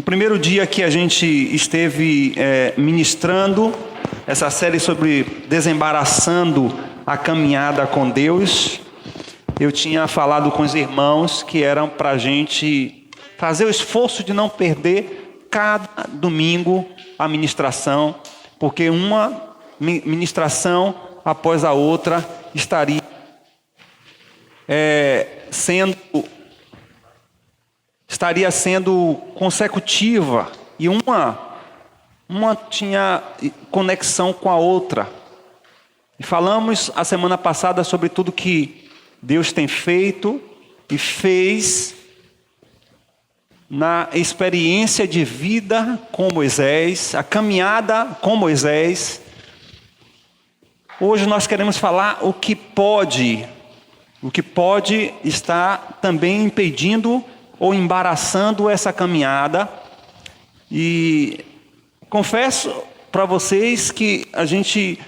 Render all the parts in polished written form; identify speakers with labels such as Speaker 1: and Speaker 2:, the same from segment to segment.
Speaker 1: primeiro dia que a gente esteve ministrando essa série sobre desembaraçando a caminhada com Deus, eu tinha falado com os irmãos que eram para a gente fazer o esforço de não perder cada domingo a ministração, porque uma ministração após a outra estaria sendo consecutiva e uma tinha conexão com a outra. E falamos a semana passada sobre tudo que Deus tem feito e fez na experiência de vida com Moisés, a caminhada com Moisés. Hoje nós queremos falar o que pode estar também impedindo ou embaraçando essa caminhada. E confesso para vocês que a gente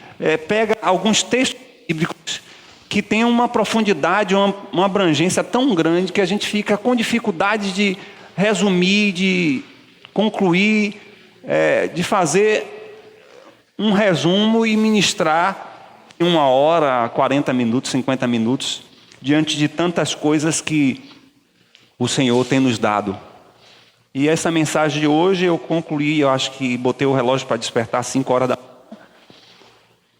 Speaker 1: pega alguns textos bíblicos que têm uma profundidade, uma abrangência tão grande que a gente fica com dificuldade de resumir, de concluir, de fazer um resumo e ministrar em 1 hora, 40 minutos, 50 minutos, diante de tantas coisas que o Senhor tem nos dado. E essa mensagem de hoje eu concluí, eu acho que botei o relógio para despertar às 5 horas da manhã.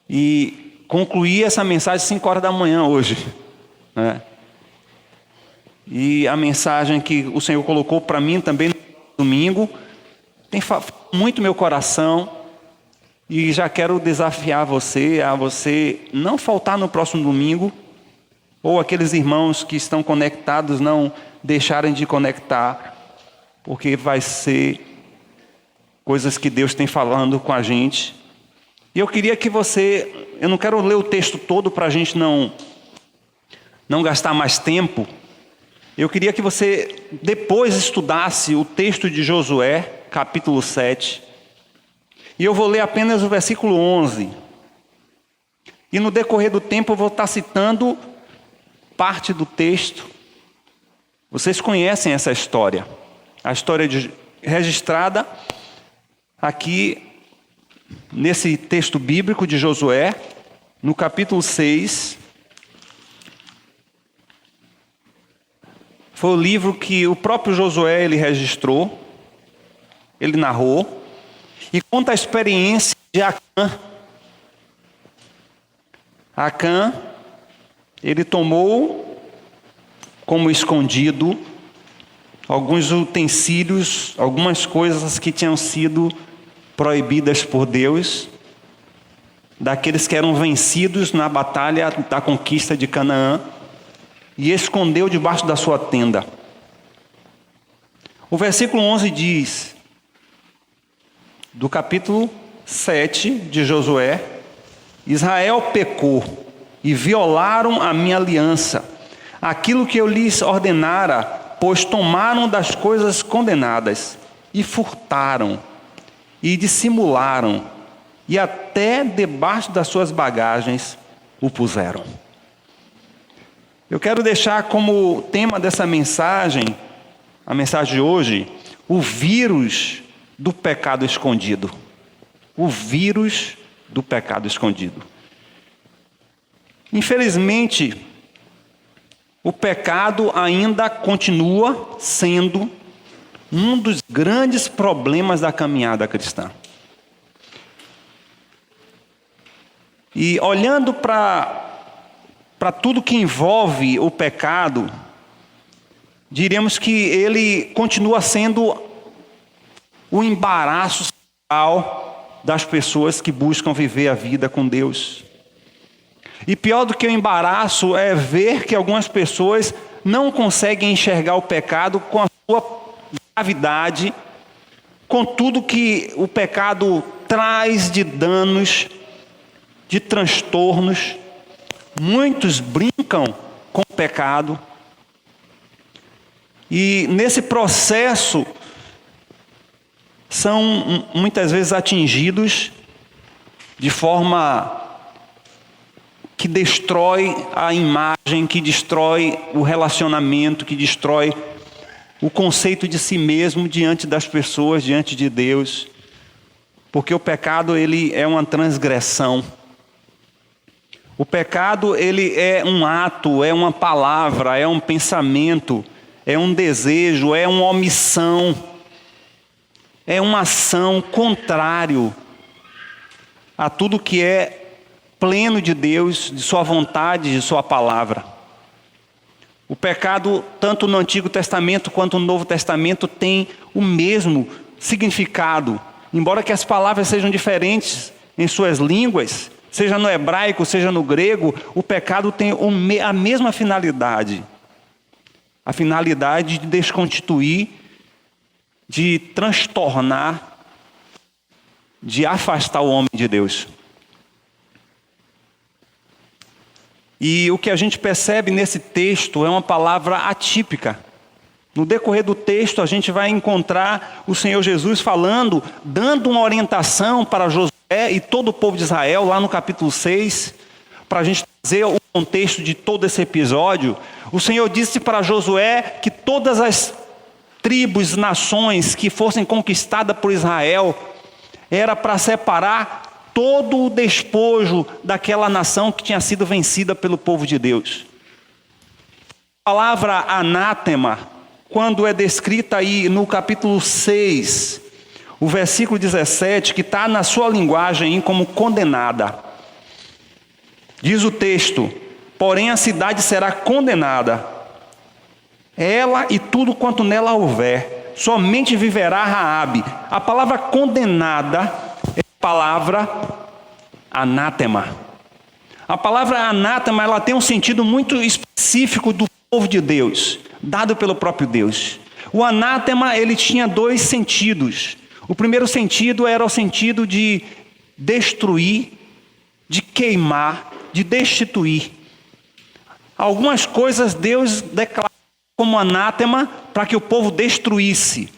Speaker 1: E concluí essa mensagem às 5 horas da manhã hoje, né? E a mensagem que o Senhor colocou para mim também no domingo tem muito meu coração. E já quero desafiar a você não faltar no próximo domingo, ou aqueles irmãos que estão conectados não deixarem de conectar, porque vai ser coisas que Deus tem falando com a gente. E eu queria que eu não quero ler o texto todo para a gente não gastar mais tempo. Eu queria que você depois estudasse o texto de Josué, capítulo 7. E eu vou ler apenas o versículo 11. E no decorrer do tempo eu vou estar citando parte do texto. Vocês conhecem essa história. A história registrada aqui nesse texto bíblico de Josué, no capítulo 6. Foi o livro que o próprio Josué ele registrou, ele narrou, e conta a experiência de Acã. Acã, ele tomou como escondido alguns utensílios, algumas coisas que tinham sido proibidas por Deus, daqueles que eram vencidos na batalha da conquista de Canaã, e escondeu debaixo da sua tenda. O versículo 11 diz, do capítulo 7 de Josué: Israel pecou e violaram a minha aliança, aquilo que eu lhes ordenara, pois tomaram das coisas condenadas e furtaram e dissimularam, e até debaixo das suas bagagens o puseram. Eu quero deixar como tema dessa mensagem, a mensagem de hoje, o vírus do pecado escondido. O vírus do pecado escondido. Infelizmente, o pecado ainda continua sendo um dos grandes problemas da caminhada cristã. E olhando para tudo que envolve o pecado, diríamos que ele continua sendo o embaraço central das pessoas que buscam viver a vida com Deus. E pior do que o embaraço é ver que algumas pessoas não conseguem enxergar o pecado com a sua gravidade, com tudo que o pecado traz de danos, de transtornos. Muitos brincam com o pecado. E nesse processo são muitas vezes atingidos de forma que destrói a imagem, que destrói o relacionamento, que destrói o conceito de si mesmo diante das pessoas, diante de Deus, porque o pecado ele é uma transgressão. O pecado ele é um ato, é uma palavra, é um pensamento, é um desejo, é uma omissão, é uma ação contrário a tudo que é pleno de Deus, de sua vontade, de sua palavra. O pecado, tanto no Antigo Testamento quanto no Novo Testamento, tem o mesmo significado. Embora que as palavras sejam diferentes em suas línguas, seja no hebraico, seja no grego, o pecado tem a mesma finalidade. A finalidade de desconstituir, de transtornar, de afastar o homem de Deus. E o que a gente percebe nesse texto é uma palavra atípica. No decorrer do texto a gente vai encontrar o Senhor Jesus falando, dando uma orientação para Josué e todo o povo de Israel, lá no capítulo 6, para a gente trazer o contexto de todo esse episódio. O Senhor disse para Josué que todas as tribos, nações que fossem conquistadas por Israel, era para separar todo o despojo daquela nação que tinha sido vencida pelo povo de Deus. A palavra anátema, quando é descrita aí no capítulo 6, o versículo 17, que está na sua linguagem como condenada. Diz o texto: porém a cidade será condenada, ela e tudo quanto nela houver, somente viverá Raabe. A palavra condenada é a palavra anátema. A palavra anátema, ela tem um sentido muito específico do povo de Deus, dado pelo próprio Deus. O anátema, ele tinha dois sentidos. O primeiro sentido era o sentido de destruir, de queimar, de destituir. Algumas coisas Deus declarou como anátema para que o povo destruísse.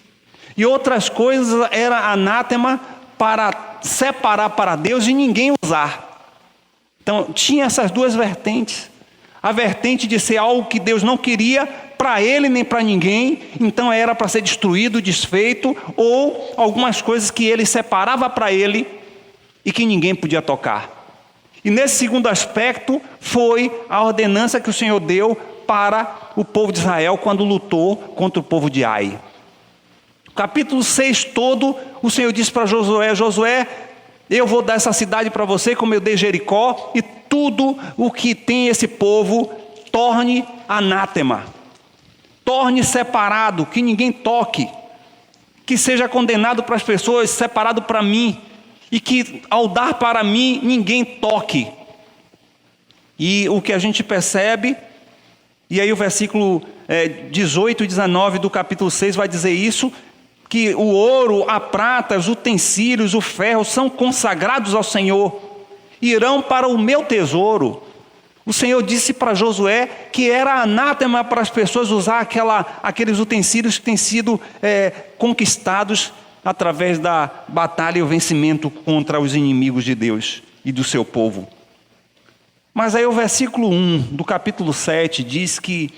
Speaker 1: E outras coisas era anátema para separar para Deus e ninguém usar. Então tinha essas duas vertentes. A vertente de ser algo que Deus não queria para ele nem para ninguém, então era para ser destruído, desfeito, ou algumas coisas que ele separava para ele e que ninguém podia tocar. E nesse segundo aspecto foi a ordenança que o Senhor deu para o povo de Israel quando lutou contra o povo de Ai. O capítulo 6 todo, o Senhor disse para Josué: Josué, eu vou dar essa cidade para você como eu dei Jericó, e tudo o que tem esse povo torne anátema, torne separado, que ninguém toque, que seja condenado para as pessoas, separado para mim, e que ao dar para mim ninguém toque. E o que a gente percebe, e aí o versículo 18 e 19 do capítulo 6 vai dizer isso, que o ouro, a prata, os utensílios, o ferro são consagrados ao Senhor, irão para o meu tesouro. O Senhor disse para Josué que era anátema para as pessoas usar aqueles utensílios que têm sido conquistados através da batalha e o vencimento contra os inimigos de Deus e do seu povo. Mas aí o versículo 1 do capítulo 7 diz que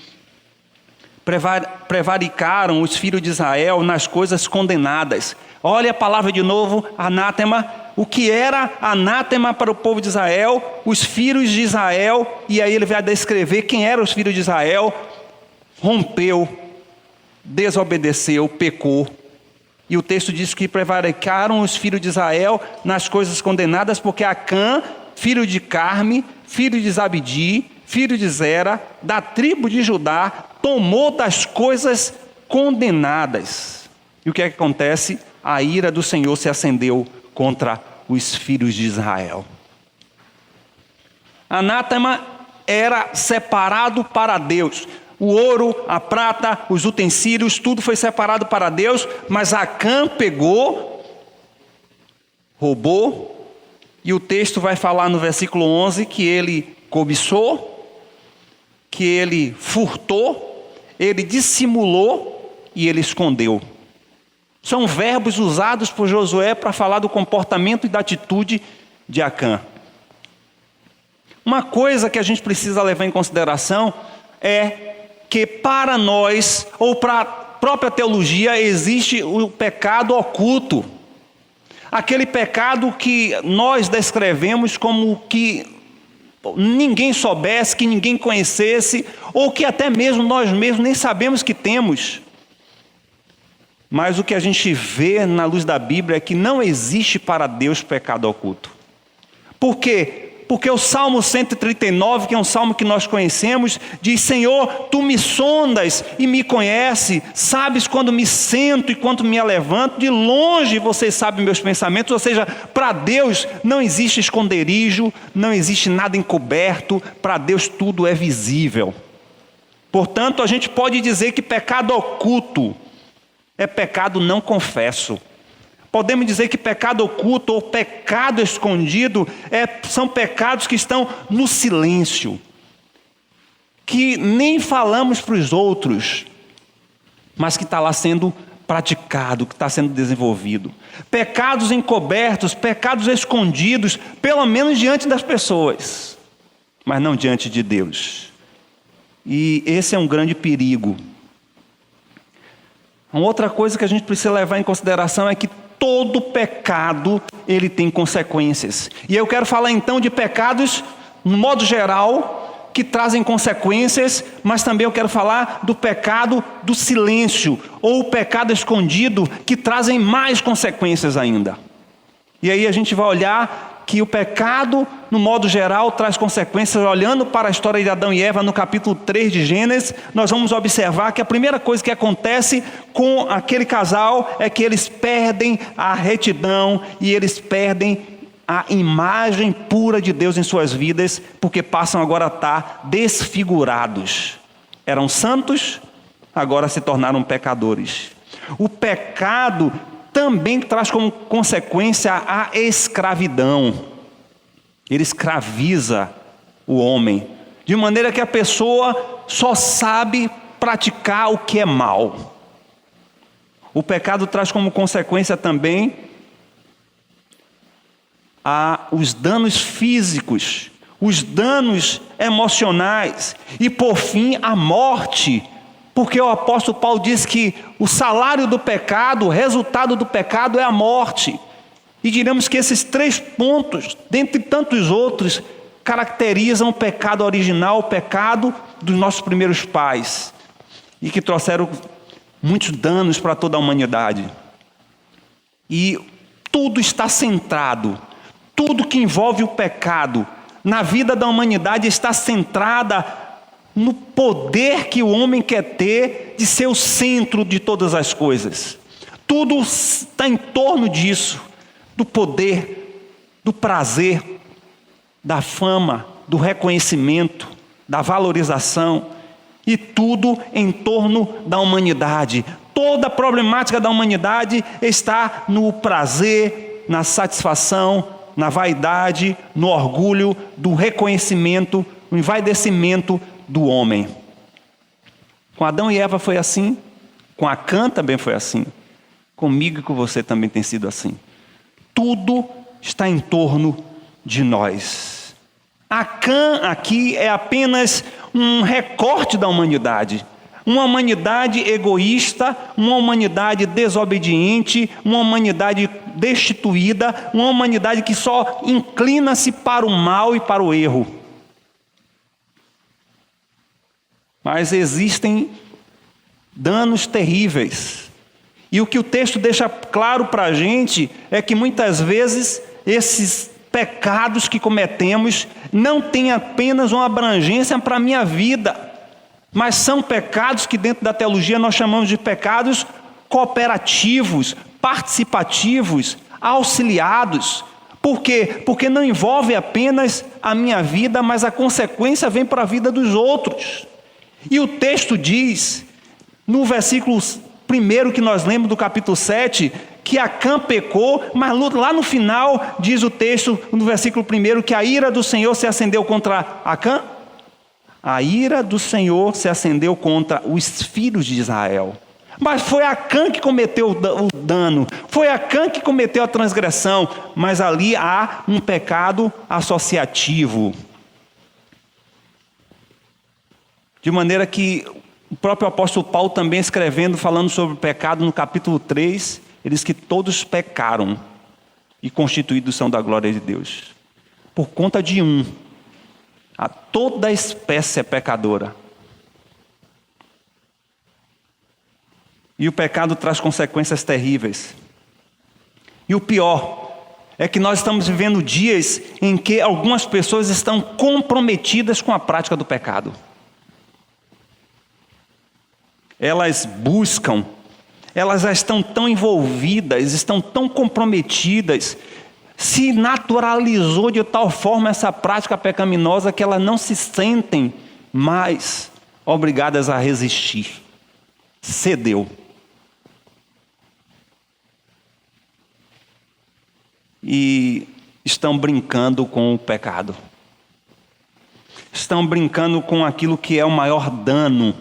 Speaker 1: prevaricaram os filhos de Israel nas coisas condenadas. Olha a palavra de novo, anátema. O que era anátema para o povo de Israel, os filhos de Israel, e aí ele vai descrever quem eram os filhos de Israel, rompeu, desobedeceu, pecou. E o texto diz que prevaricaram os filhos de Israel nas coisas condenadas, porque Acã, filho de Carme, filho de Zabdi, filho de Zera, da tribo de Judá, tomou das coisas condenadas. E o que é que acontece? A ira do Senhor se acendeu contra os filhos de Israel. Anátema era separado para Deus. O ouro, a prata, os utensílios, tudo foi separado para Deus, mas Acã pegou, roubou, e o texto vai falar no versículo 11 que ele cobiçou, que ele furtou, ele dissimulou e ele escondeu. São verbos usados por Josué para falar do comportamento e da atitude de Acã. Uma coisa que a gente precisa levar em consideração é que para nós, ou para própria teologia, existe o pecado oculto. Aquele pecado que nós descrevemos como que ninguém soubesse, que ninguém conhecesse, ou que até mesmo nós mesmos nem sabemos que temos. Mas o que a gente vê na luz da Bíblia é que não existe para Deus pecado oculto. Por quê? Porque o Salmo 139, que é um salmo que nós conhecemos, diz: Senhor, Tu me sondas e me conheces, sabes quando me sento e quando me levanto, de longe Você sabe meus pensamentos. Ou seja, para Deus não existe esconderijo, não existe nada encoberto, para Deus tudo é visível. Portanto, a gente pode dizer que pecado oculto é pecado não confesso. Podemos dizer que pecado oculto ou pecado escondido são pecados que estão no silêncio, que nem falamos para os outros, mas que está lá sendo praticado, que está sendo desenvolvido. Pecados encobertos, pecados escondidos, pelo menos diante das pessoas, mas não diante de Deus. E esse é um grande perigo. Uma outra coisa que a gente precisa levar em consideração é que todo pecado, ele tem consequências. E eu quero falar então de pecados, no modo geral, que trazem consequências, mas também eu quero falar do pecado do silêncio, ou o pecado escondido, que trazem mais consequências ainda. E aí a gente vai olhar que o pecado, no modo geral, traz consequências. Olhando para a história de Adão e Eva, no capítulo 3 de Gênesis, nós vamos observar que a primeira coisa que acontece com aquele casal é que eles perdem a retidão e eles perdem a imagem pura de Deus em suas vidas, porque passam agora a estar desfigurados. Eram santos, agora se tornaram pecadores. O pecado também traz como consequência a escravidão. Ele escraviza o homem, de maneira que a pessoa só sabe praticar o que é mal. O pecado traz como consequência também os danos físicos, os danos emocionais e, por fim, a morte. Porque o apóstolo Paulo diz que o salário do pecado, o resultado do pecado é a morte. E diremos que esses 3 pontos, dentre tantos outros, caracterizam o pecado original, o pecado dos nossos primeiros pais. E que trouxeram muitos danos para toda a humanidade. E tudo está centrado, tudo que envolve o pecado na vida da humanidade está centrada no poder que o homem quer ter de ser o centro de todas as coisas. Tudo está em torno disso, do poder, do prazer, da fama, do reconhecimento, da valorização, e tudo em torno da humanidade. Toda a problemática da humanidade está no prazer, na satisfação, na vaidade, no orgulho, do reconhecimento, no envaidecimento do homem. Com Adão e Eva foi assim, com Acã também foi assim, comigo e com você também tem sido assim. Tudo está em torno de nós. Acã aqui é apenas um recorte da humanidade. Uma humanidade egoísta, uma humanidade desobediente, uma humanidade destituída, uma humanidade que só inclina-se para o mal e para o erro. Mas existem danos terríveis. E o que o texto deixa claro para a gente é que muitas vezes esses pecados que cometemos não têm apenas uma abrangência para a minha vida, mas são pecados que dentro da teologia nós chamamos de pecados cooperativos, participativos, auxiliados. Por quê? Porque não envolve apenas a minha vida, mas a consequência vem para a vida dos outros. E o texto diz, no versículo 1 que nós lemos do capítulo 7, que Acã pecou, mas lá no final diz o texto, no versículo 1, que a ira do Senhor se acendeu contra Acã. A ira do Senhor se acendeu contra os filhos de Israel. Mas foi Acã que cometeu o dano, foi Acã que cometeu a transgressão, mas ali há um pecado associativo. De maneira que O próprio apóstolo Paulo também escrevendo, falando sobre o pecado no capítulo 3, ele diz que todos pecaram e constituídos são da glória de Deus. Por conta de um, toda a espécie é pecadora. E o pecado traz consequências terríveis. E o pior é que nós estamos vivendo dias em que algumas pessoas estão comprometidas com a prática do pecado. Elas buscam, elas já estão tão envolvidas, estão tão comprometidas, se naturalizou de tal forma essa prática pecaminosa que elas não se sentem mais obrigadas a resistir. Cedeu. E estão brincando com o pecado. Estão brincando com aquilo que é o maior dano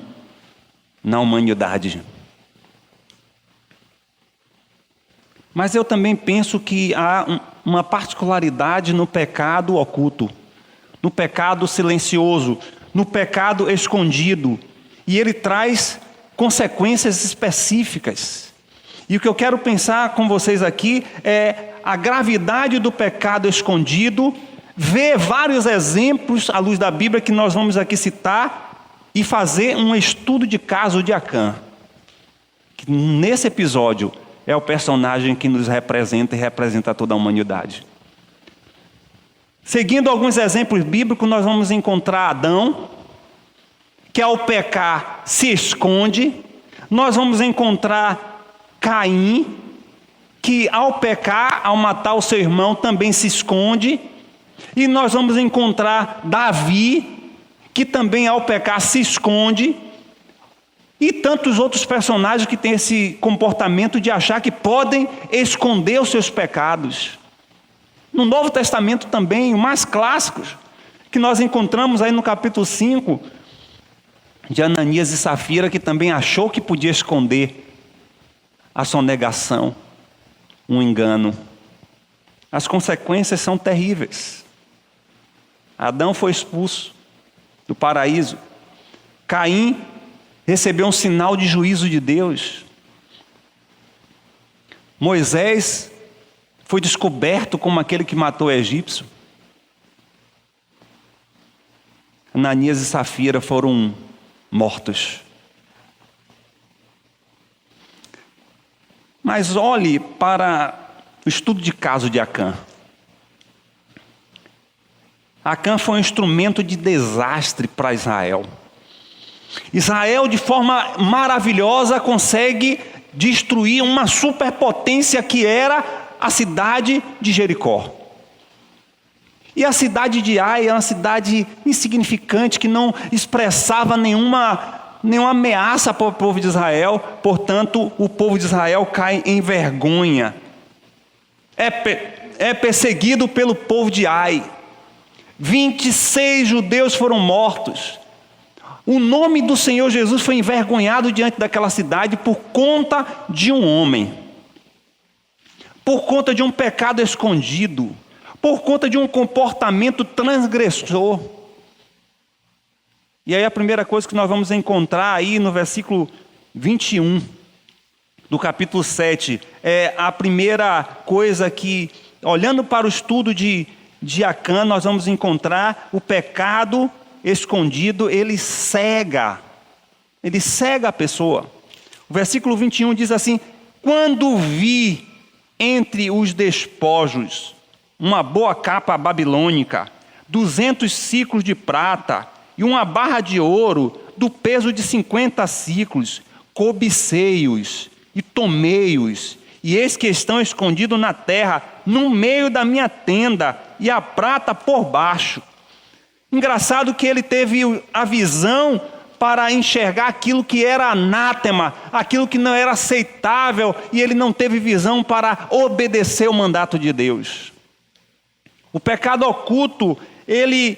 Speaker 1: na humanidade. Mas eu também penso que há uma particularidade no pecado oculto, no pecado silencioso, no pecado escondido. E ele traz consequências específicas. E o que eu quero pensar com vocês aqui é a gravidade do pecado escondido, ver vários exemplos à luz da Bíblia que nós vamos aqui citar e fazer um estudo de caso de Acã. Que nesse episódio é o personagem que nos representa e representa toda a humanidade. Seguindo alguns exemplos bíblicos, nós vamos encontrar Adão, que ao pecar se esconde. Nós vamos encontrar Caim, que ao pecar, ao matar o seu irmão, também se esconde. E nós vamos encontrar Davi, que também ao pecar se esconde. E tantos outros personagens que têm esse comportamento de achar que podem esconder os seus pecados. No Novo Testamento também, o mais clássicos, que nós encontramos aí no capítulo 5, de Ananias e Safira, que também achou que podia esconder a sonegação, um engano. As consequências são terríveis. Adão foi expulso do paraíso. Caim recebeu um sinal de juízo de Deus. Moisés foi descoberto como aquele que matou o egípcio. Ananias e Safira foram mortos. Mas olhe para o estudo de caso de Acã. Acã foi um instrumento de desastre para Israel. Israel, de forma maravilhosa, consegue destruir uma superpotência que era a cidade de Jericó. E a cidade de Ai é uma cidade insignificante, que não expressava nenhuma ameaça para o povo de Israel. Portanto, o povo de Israel cai em vergonha. É perseguido pelo povo de Ai. 26 judeus foram mortos. O nome do Senhor Jesus foi envergonhado diante daquela cidade por conta de um homem. Por conta de um pecado escondido. Por conta de um comportamento transgressor. E aí a primeira coisa que nós vamos encontrar aí no versículo 21 do capítulo 7, é a primeira coisa que, olhando para o estudo de Acã, nós vamos encontrar o pecado escondido, ele cega a pessoa. O versículo 21 diz assim: quando vi entre os despojos uma boa capa babilônica, 200 siclos de prata e uma barra de ouro do peso de 50 siclos, cobicei-os e tomei-os, e eis que estão escondidos na terra, no meio da minha tenda, e a prata por baixo. Engraçado que ele teve a visão para enxergar aquilo que era anátema, aquilo que não era aceitável, e ele não teve visão para obedecer o mandato de Deus. O pecado oculto, ele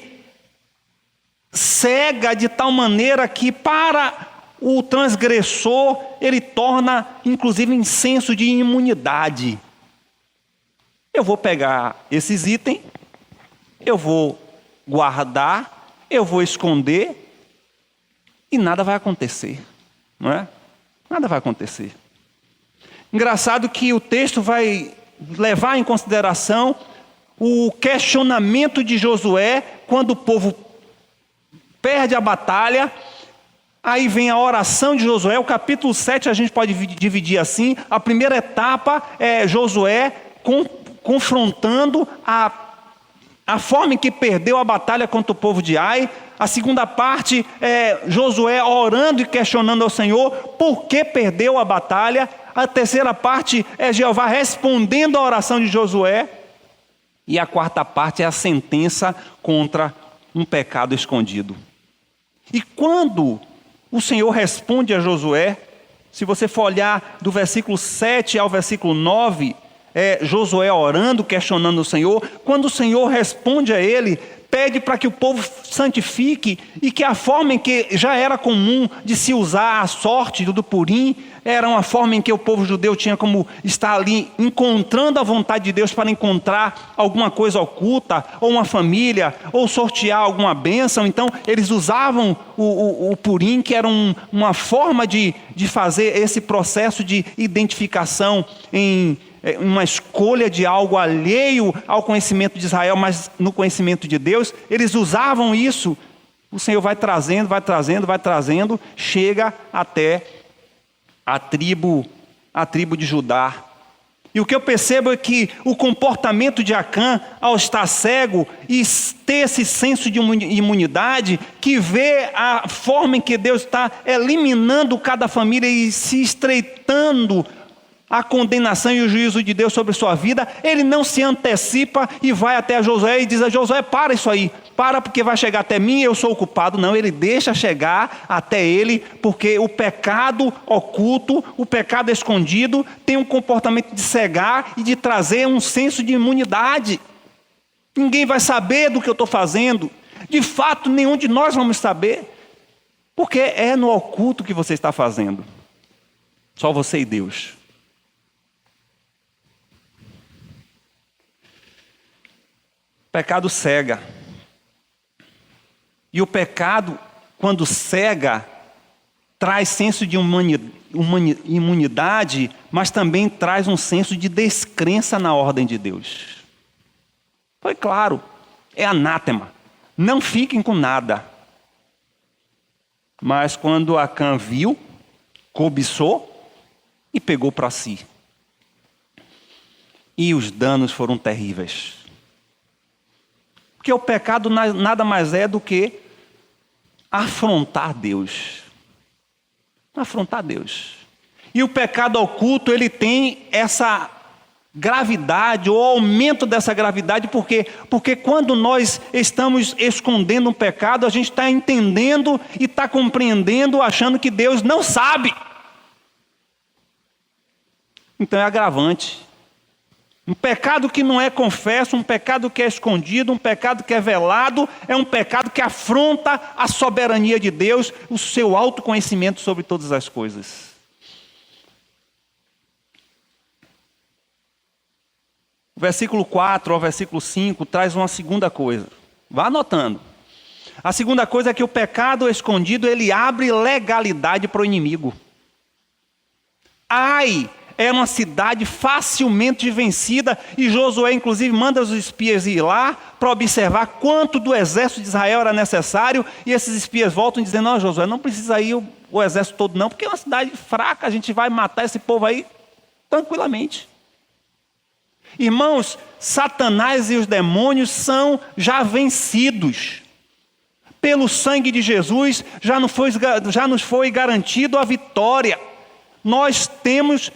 Speaker 1: cega de tal maneira que para o transgressor, ele torna inclusive um senso de imunidade. Eu vou pegar esses itens, eu vou guardar, eu vou esconder, e nada vai acontecer, não é? Nada vai acontecer. Engraçado que o texto vai levar em consideração o questionamento de Josué quando o povo perde a batalha. Aí vem a oração de Josué. O capítulo 7 a gente pode dividir assim. A primeira etapa é Josué confrontando a forma em que perdeu a batalha contra o povo de Ai. A segunda parte é Josué orando e questionando ao Senhor por que perdeu a batalha. A terceira parte é Jeová respondendo à oração de Josué. E a quarta parte é a sentença contra um pecado escondido. E quando o Senhor responde a Josué, se você for olhar do versículo 7 ao versículo 9, Josué orando, questionando o Senhor. Quando o Senhor responde a ele, pede para que o povo santifique, e que a forma em que já era comum de se usar a sorte do Purim, era uma forma em que o povo judeu tinha como estar ali encontrando a vontade de Deus para encontrar alguma coisa oculta, ou uma família, ou sortear alguma bênção. Então eles usavam o Purim, que era uma forma de fazer esse processo de identificação em uma escolha de algo alheio ao conhecimento de Israel, mas no conhecimento de Deus. Eles usavam isso. O Senhor vai trazendo, chega até a tribo de Judá. E o que eu percebo é que o comportamento de Acã, ao estar cego e ter esse senso de imunidade, que vê a forma em que Deus está eliminando cada família e se estreitando a condenação e o juízo de Deus sobre sua vida, ele não se antecipa e vai até Josué e diz a Josué: para isso aí, para, porque vai chegar até mim, eu sou o culpado. Não, ele deixa chegar até ele, porque o pecado oculto, o pecado escondido, tem um comportamento de cegar e de trazer um senso de imunidade. Ninguém vai saber do que eu estou fazendo. De fato, nenhum de nós vamos saber, porque é no oculto que você está fazendo. Só você e Deus. O pecado cega. E o pecado, quando cega, traz senso de imunidade, mas também traz um senso de descrença na ordem de Deus. Foi claro, é anátema. Não fiquem com nada. Mas quando Acã viu, cobiçou e pegou para si. E os danos foram terríveis. Porque o pecado nada mais é do que afrontar Deus. Afrontar Deus. E o pecado oculto, ele tem essa gravidade, ou aumento dessa gravidade, porque quando nós estamos escondendo um pecado, a gente está entendendo e está compreendendo, achando que Deus não sabe. Então é agravante. Um pecado que não é confesso, um pecado que é escondido, um pecado que é velado, é um pecado que afronta a soberania de Deus, o seu autoconhecimento sobre todas as coisas. O versículo 4 ao versículo 5 traz uma segunda coisa. Vá anotando. A segunda coisa é que o pecado escondido, ele abre legalidade para o inimigo. Ai! É uma cidade facilmente vencida, e Josué inclusive manda os espias ir lá para observar quanto do exército de Israel era necessário, e esses espias voltam dizendo: não, Josué, não precisa ir o exército todo não, porque é uma cidade fraca, a gente vai matar esse povo aí tranquilamente. Irmãos, Satanás e os demônios são já vencidos. Pelo sangue de Jesus já nos foi garantido a vitória. Nós temos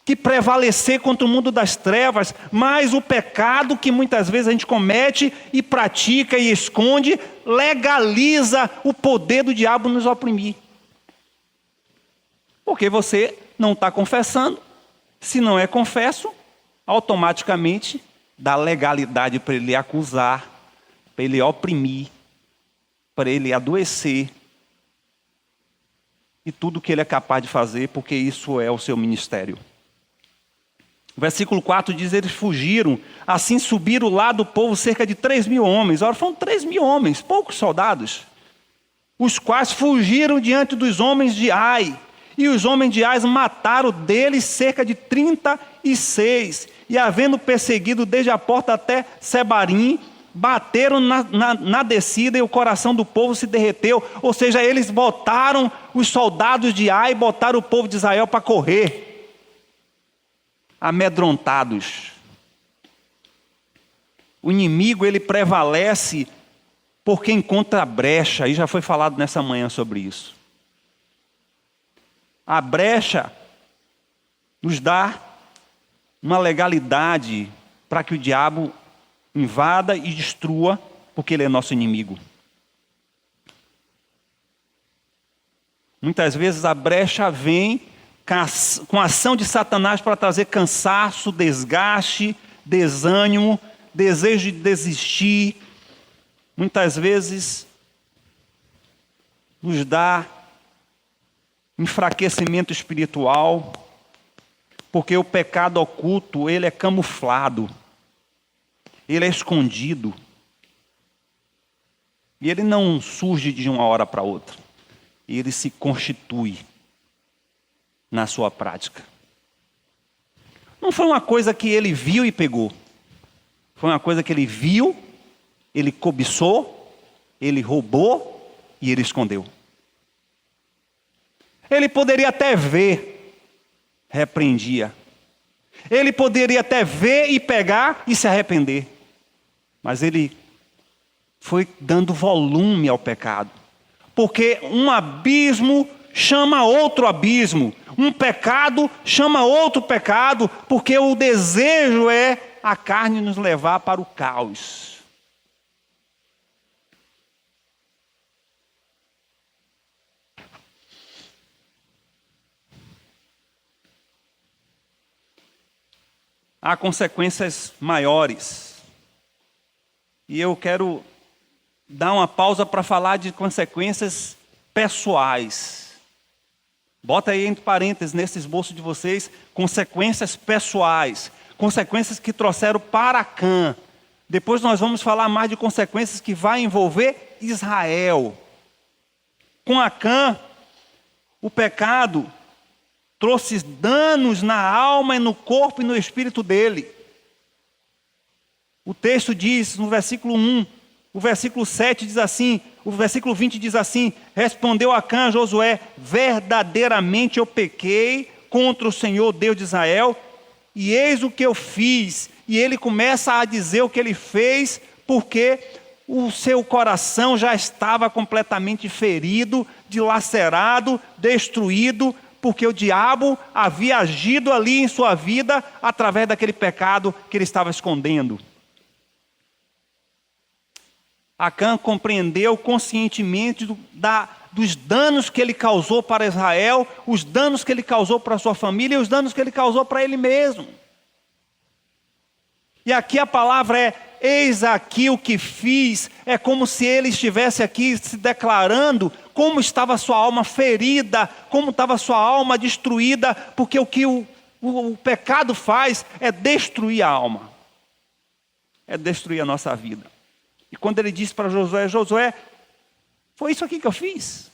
Speaker 1: que prevalecer contra o mundo das trevas, mas o pecado que muitas vezes a gente comete e pratica e esconde, legaliza o poder do diabo nos oprimir. Porque você não está confessando. Se não é confesso, automaticamente dá legalidade para ele acusar, para ele oprimir, para ele adoecer. E tudo que ele é capaz de fazer, porque isso é o seu ministério. O versículo 4 diz: eles fugiram, assim subiram lá do povo cerca de 3.000 homens. Ora, foram 3.000 homens, poucos soldados. os quais fugiram diante dos homens de Ai. E os homens de Ai mataram deles cerca de 36. E havendo perseguido desde a porta até Sebarim, bateram na descida e o coração do povo se derreteu. Ou seja, eles botaram os soldados de Ai, botaram o povo de Israel para correr, amedrontados. O inimigo, ele prevalece porque encontra brecha, e já foi falado nessa manhã sobre isso. A brecha nos dá uma legalidade para que o diabo invada e destrua, porque ele é nosso inimigo. Muitas vezes a brecha vem com a ação de Satanás para trazer cansaço, desgaste, desânimo, desejo de desistir. Muitas vezes nos dá enfraquecimento espiritual, porque o pecado oculto, ele é camuflado, ele é escondido, e ele não surge de uma hora para outra, ele se constitui na sua prática. Não foi uma coisa que ele viu e pegou, foi uma coisa que ele viu, ele cobiçou, ele roubou e ele escondeu. Ele poderia até ver, repreendia. Ele poderia até ver e pegar e se arrepender. Mas ele foi dando volume ao pecado. Porque um abismo chama outro abismo. Um pecado chama outro pecado. Porque o desejo é a carne nos levar para o caos. Há consequências maiores. E eu quero dar uma pausa para falar de consequências pessoais. Bota aí entre parênteses, nesse esboço de vocês, consequências pessoais. Consequências que trouxeram para Acã. Depois nós vamos falar mais de consequências que vai envolver Israel. Com Acã, o pecado trouxe danos na alma e no corpo e no espírito dele. O texto diz no versículo 1, o versículo 7 diz assim, o versículo 20 diz assim: respondeu Acã a Josué, verdadeiramente eu pequei contra o Senhor Deus de Israel, e eis o que eu fiz. E ele começa a dizer o que ele fez, porque o seu coração já estava completamente ferido, dilacerado, destruído, porque o diabo havia agido ali em sua vida através daquele pecado que ele estava escondendo. Acã compreendeu conscientemente dos danos que ele causou para Israel, os danos que ele causou para sua família e os danos que ele causou para ele mesmo. E aqui a palavra é: eis aqui o que fiz. É como se ele estivesse aqui se declarando como estava a sua alma ferida, como estava a sua alma destruída, porque o que o pecado faz é destruir a alma, é destruir a nossa vida. E quando ele disse para Josué: Josué, foi isso aqui que eu fiz.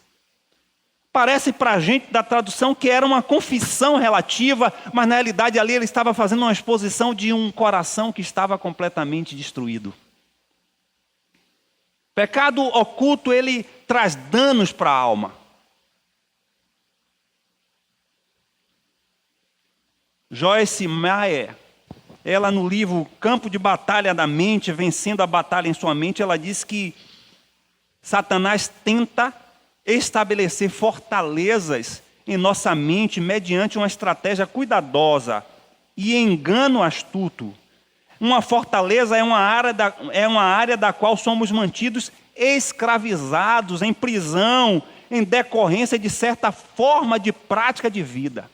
Speaker 1: Parece para a gente da tradução que era uma confissão relativa, mas na realidade ali ele estava fazendo uma exposição de um coração que estava completamente destruído. Pecado oculto, ele traz danos para a alma. Joyce Meyer, ela no livro Campo de Batalha da Mente, Vencendo a Batalha em Sua Mente, ela diz que Satanás tenta estabelecer fortalezas em nossa mente mediante uma estratégia cuidadosa e engano astuto. Uma fortaleza é uma área da qual somos mantidos escravizados, em prisão, em decorrência de certa forma de prática de vida.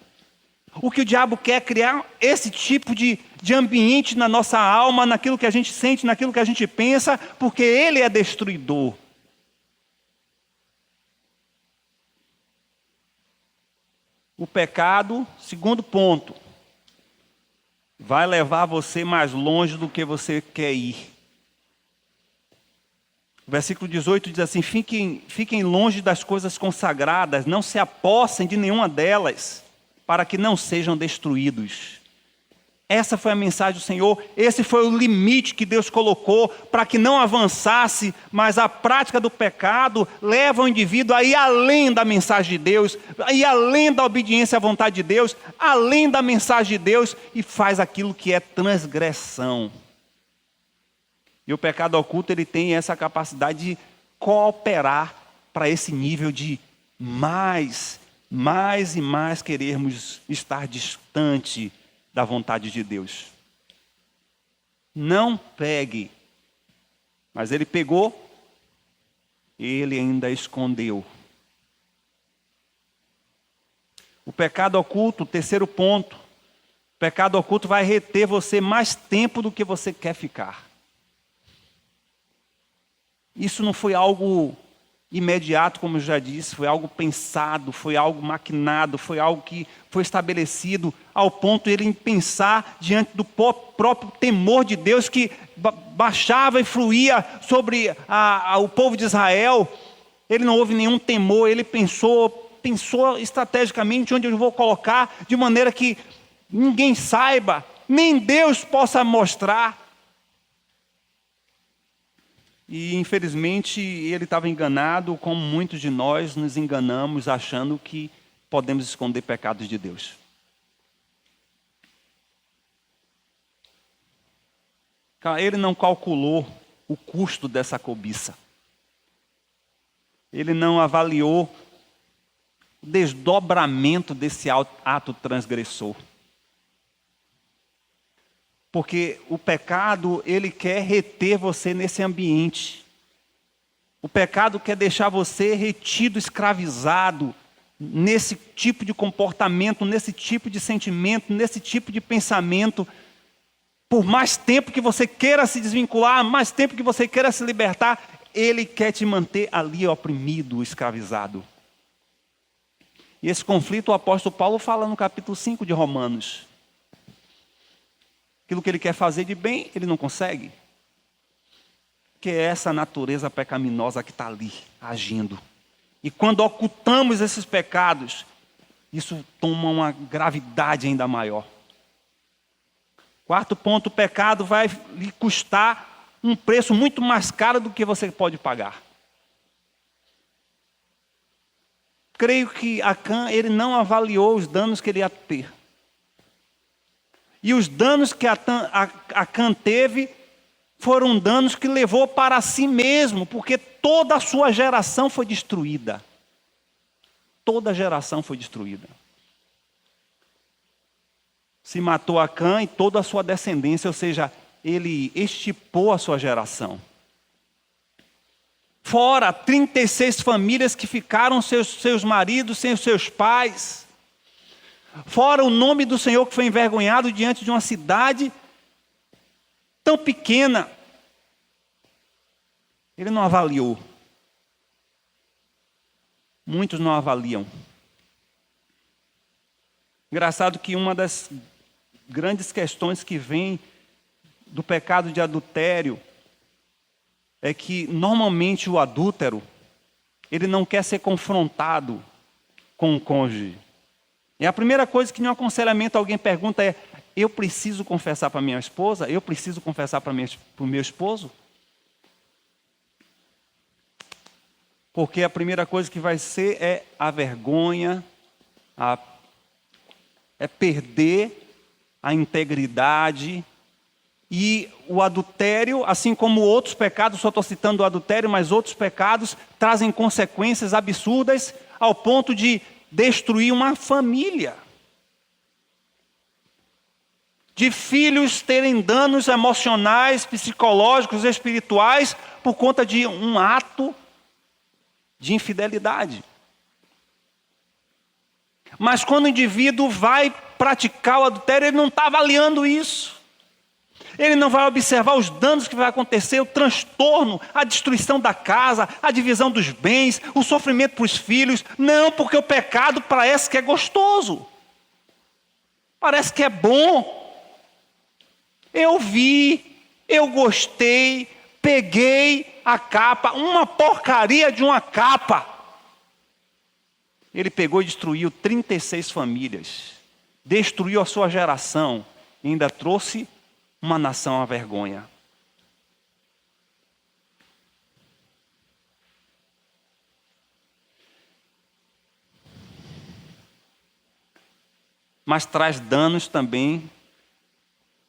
Speaker 1: O que o diabo quer é criar esse tipo de ambiente na nossa alma, naquilo que a gente sente, naquilo que a gente pensa, porque ele é destruidor. O pecado, segundo ponto, vai levar você mais longe do que você quer ir. O versículo 18 diz assim: fiquem longe das coisas consagradas, não se apossem de nenhuma delas, para que não sejam destruídos. Essa foi a mensagem do Senhor, esse foi o limite que Deus colocou para que não avançasse, mas a prática do pecado leva o indivíduo a ir além da mensagem de Deus, a ir além da obediência à vontade de Deus, além da mensagem de Deus, e faz aquilo que é transgressão. E o pecado oculto, ele tem essa capacidade de cooperar para esse nível de mais e mais querermos estar distante da vontade de Deus. Não pegue. Mas ele pegou, ele ainda escondeu. O pecado oculto, terceiro ponto. O pecado oculto vai reter você mais tempo do que você quer ficar. Isso não foi algo imediato, como eu já disse, foi algo pensado, foi algo maquinado, foi algo que foi estabelecido ao ponto de ele pensar diante do próprio temor de Deus que baixava e fluía sobre o povo de Israel. Ele não houve nenhum temor, ele pensou estrategicamente onde eu vou colocar, de maneira que ninguém saiba, nem Deus possa mostrar. E infelizmente ele estava enganado, como muitos de nós nos enganamos achando que podemos esconder pecados de Deus. Ele não calculou o custo dessa cobiça. Ele não avaliou o desdobramento desse ato transgressor. Porque o pecado, ele quer reter você nesse ambiente. O pecado quer deixar você retido, escravizado, nesse tipo de comportamento, nesse tipo de sentimento, nesse tipo de pensamento. Por mais tempo que você queira se desvincular, mais tempo que você queira se libertar, ele quer te manter ali oprimido, escravizado. E esse conflito o apóstolo Paulo fala no capítulo 5 de Romanos. Aquilo que ele quer fazer de bem, ele não consegue. Que é essa natureza pecaminosa que está ali, agindo. E quando ocultamos esses pecados, isso toma uma gravidade ainda maior. Quarto ponto, o pecado vai lhe custar um preço muito mais caro do que você pode pagar. Creio que Acã, ele não avaliou os danos que ele ia ter. E os danos que Acã teve foram danos que levou para si mesmo, porque toda a sua geração foi destruída. Toda a geração foi destruída. Se matou Acã e toda a sua descendência, ou seja, ele extirpou a sua geração. Fora 36 famílias que ficaram sem seus maridos, sem os seus pais. Fora o nome do Senhor que foi envergonhado diante de uma cidade tão pequena. Ele não avaliou. Muitos não avaliam. Engraçado que uma das grandes questões que vem do pecado de adultério é que normalmente o adúltero, ele não quer ser confrontado com o cônjuge. E a primeira coisa que em um aconselhamento alguém pergunta é: eu preciso confessar para minha esposa? Eu preciso confessar para o meu esposo? Porque a primeira coisa que vai ser é a vergonha, é perder a integridade. E o adultério, assim como outros pecados, só estou citando o adultério, mas outros pecados trazem consequências absurdas ao ponto de destruir uma família. De filhos terem danos emocionais, psicológicos, espirituais, por conta de um ato de infidelidade. Mas quando o indivíduo vai praticar o adultério, ele não está avaliando isso. Ele não vai observar os danos que vai acontecer, o transtorno, a destruição da casa, a divisão dos bens, o sofrimento para os filhos. Não, porque o pecado parece que é gostoso. Parece que é bom. Eu vi, eu gostei, Peguei a capa, uma porcaria de uma capa. Ele pegou e destruiu 36 famílias. Destruiu a sua geração. E ainda trouxe uma nação à vergonha. Mas traz danos também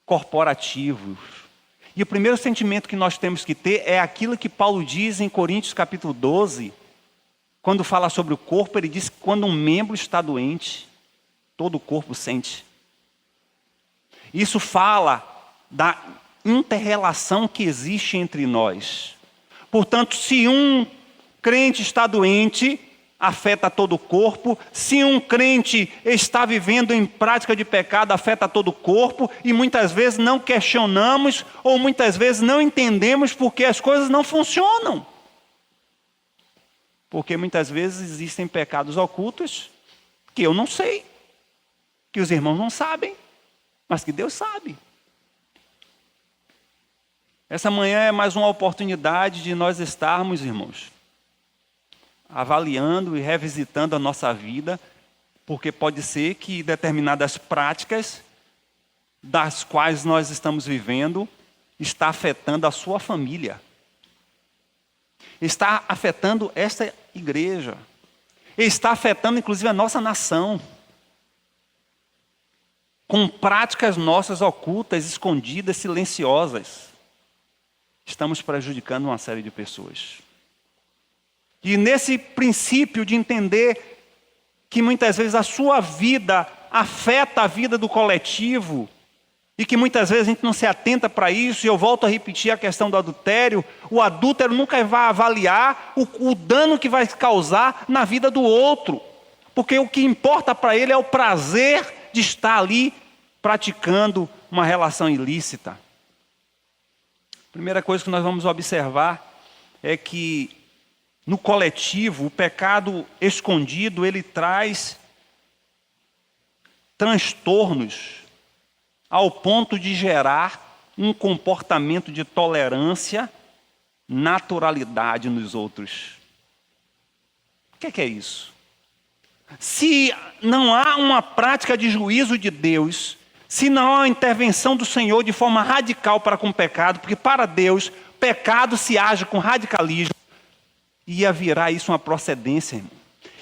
Speaker 1: corporativos. E o primeiro sentimento que nós temos que ter é aquilo que Paulo diz em Coríntios capítulo 12, quando fala sobre o corpo, ele diz que quando um membro está doente, todo o corpo sente. Isso fala da inter-relação que existe entre nós. Portanto, se um crente está doente, afeta todo o corpo. Se um crente está vivendo em prática de pecado, afeta todo o corpo. E muitas vezes não questionamos, ou muitas vezes não entendemos porque as coisas não funcionam. Porque muitas vezes existem pecados ocultos que eu não sei, que os irmãos não sabem, mas que Deus sabe. Essa manhã é mais uma oportunidade de nós estarmos, irmãos, avaliando e revisitando a nossa vida, porque pode ser que determinadas práticas das quais nós estamos vivendo está afetando a sua família, está afetando esta igreja, está afetando inclusive a nossa nação, com práticas nossas ocultas, escondidas, silenciosas. Estamos prejudicando uma série de pessoas. E nesse princípio de entender que muitas vezes a sua vida afeta a vida do coletivo, e que muitas vezes a gente não se atenta para isso, e eu volto a repetir a questão do adultério, o adúltero nunca vai avaliar o dano que vai causar na vida do outro, porque o que importa para ele é o prazer de estar ali praticando uma relação ilícita. Primeira coisa que nós vamos observar é que no coletivo, o pecado escondido, ele traz transtornos ao ponto de gerar um comportamento de tolerância, naturalidade nos outros. O que é isso? Se não há uma prática de juízo de Deus, se não há uma intervenção do Senhor de forma radical para com o pecado, porque para Deus, pecado se age com radicalismo, ia virar isso uma procedência, irmão.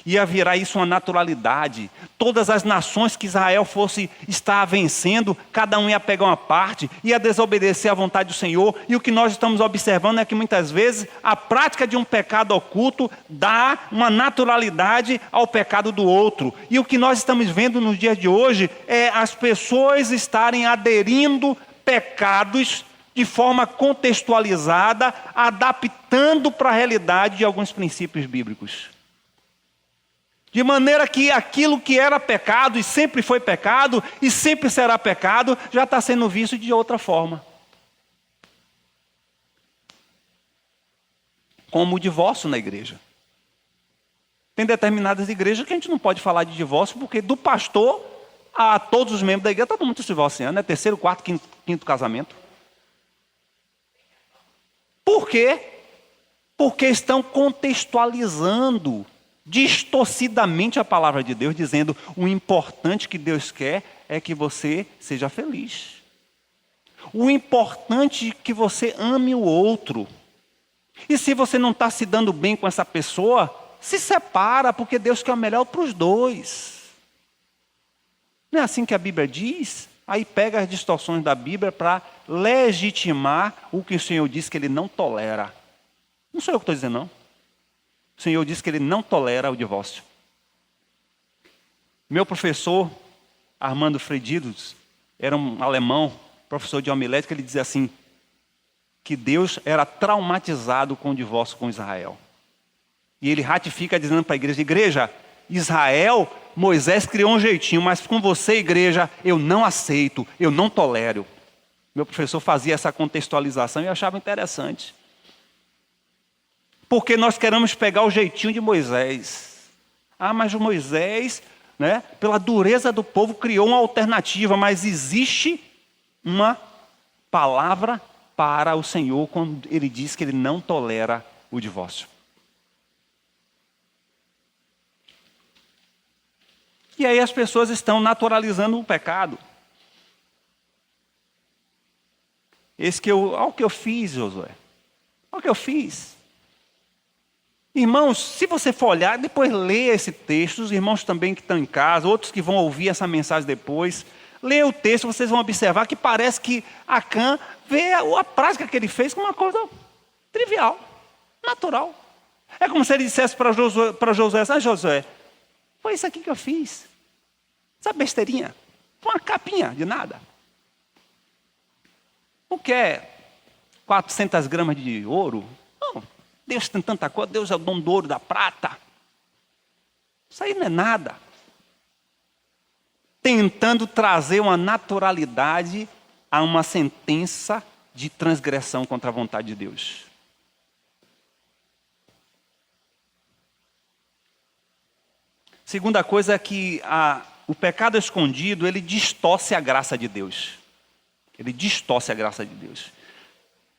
Speaker 1: Ia virar isso uma naturalidade. Todas as nações que Israel fosse estar vencendo, cada um ia pegar uma parte, ia desobedecer à vontade do Senhor. E o que nós estamos observando é que muitas vezes a prática de um pecado oculto dá uma naturalidade ao pecado do outro. E o que nós estamos vendo nos dias de hoje é as pessoas estarem aderindo pecados de forma contextualizada, adaptando para a realidade de alguns princípios bíblicos. De maneira que aquilo que era pecado, e sempre foi pecado, e sempre será pecado, já está sendo visto de outra forma. Como o divórcio na igreja. Tem determinadas igrejas que a gente não pode falar de divórcio, porque do pastor a todos os membros da igreja, todo mundo se divorciando, né? Terceiro, quarto, quinto casamento. Por quê? Porque estão contextualizando distorcidamente a palavra de Deus, dizendo o importante que Deus quer é que você seja feliz. O importante é que você ame o outro. E se você não está se dando bem com essa pessoa, se separa, porque Deus quer o melhor para os dois. Não é assim que a Bíblia diz? Aí pega as distorções da Bíblia para legitimar o que o Senhor diz que Ele não tolera. Não sou eu que estou dizendo, não. O Senhor diz que Ele não tolera o divórcio. Meu professor, Armando Fredidos, era um alemão, professor de homilética, ele dizia assim, que Deus era traumatizado com o divórcio com Israel. E ele ratifica dizendo para a igreja, Israel, Moisés criou um jeitinho, mas com você, igreja, eu não aceito, eu não tolero. Meu professor fazia essa contextualização e eu achava interessante. Porque nós queremos pegar o jeitinho de Moisés. Ah, mas o Moisés, né, pela dureza do povo, criou uma alternativa, mas existe uma palavra para o Senhor quando Ele diz que Ele não tolera o divórcio. E aí as pessoas estão naturalizando o pecado. Olha o que eu fiz, Josué. Olha o que eu fiz. Irmãos, se você for olhar, depois ler esse texto, os irmãos também que estão em casa, outros que vão ouvir essa mensagem depois, lê o texto, vocês vão observar que parece que Acã vê a prática que ele fez como uma coisa trivial, natural. É como se ele dissesse para Josué, Josué, foi isso aqui que eu fiz. Essa besteirinha, foi uma capinha de nada. O que é 400 gramas de ouro? Não, Deus tem tanta coisa, Deus é o dono do ouro, da prata. Isso aí não é nada. Tentando trazer uma naturalidade a uma sentença de transgressão contra a vontade de Deus. Segunda coisa é que o pecado escondido, ele distorce a graça de Deus. Ele distorce a graça de Deus.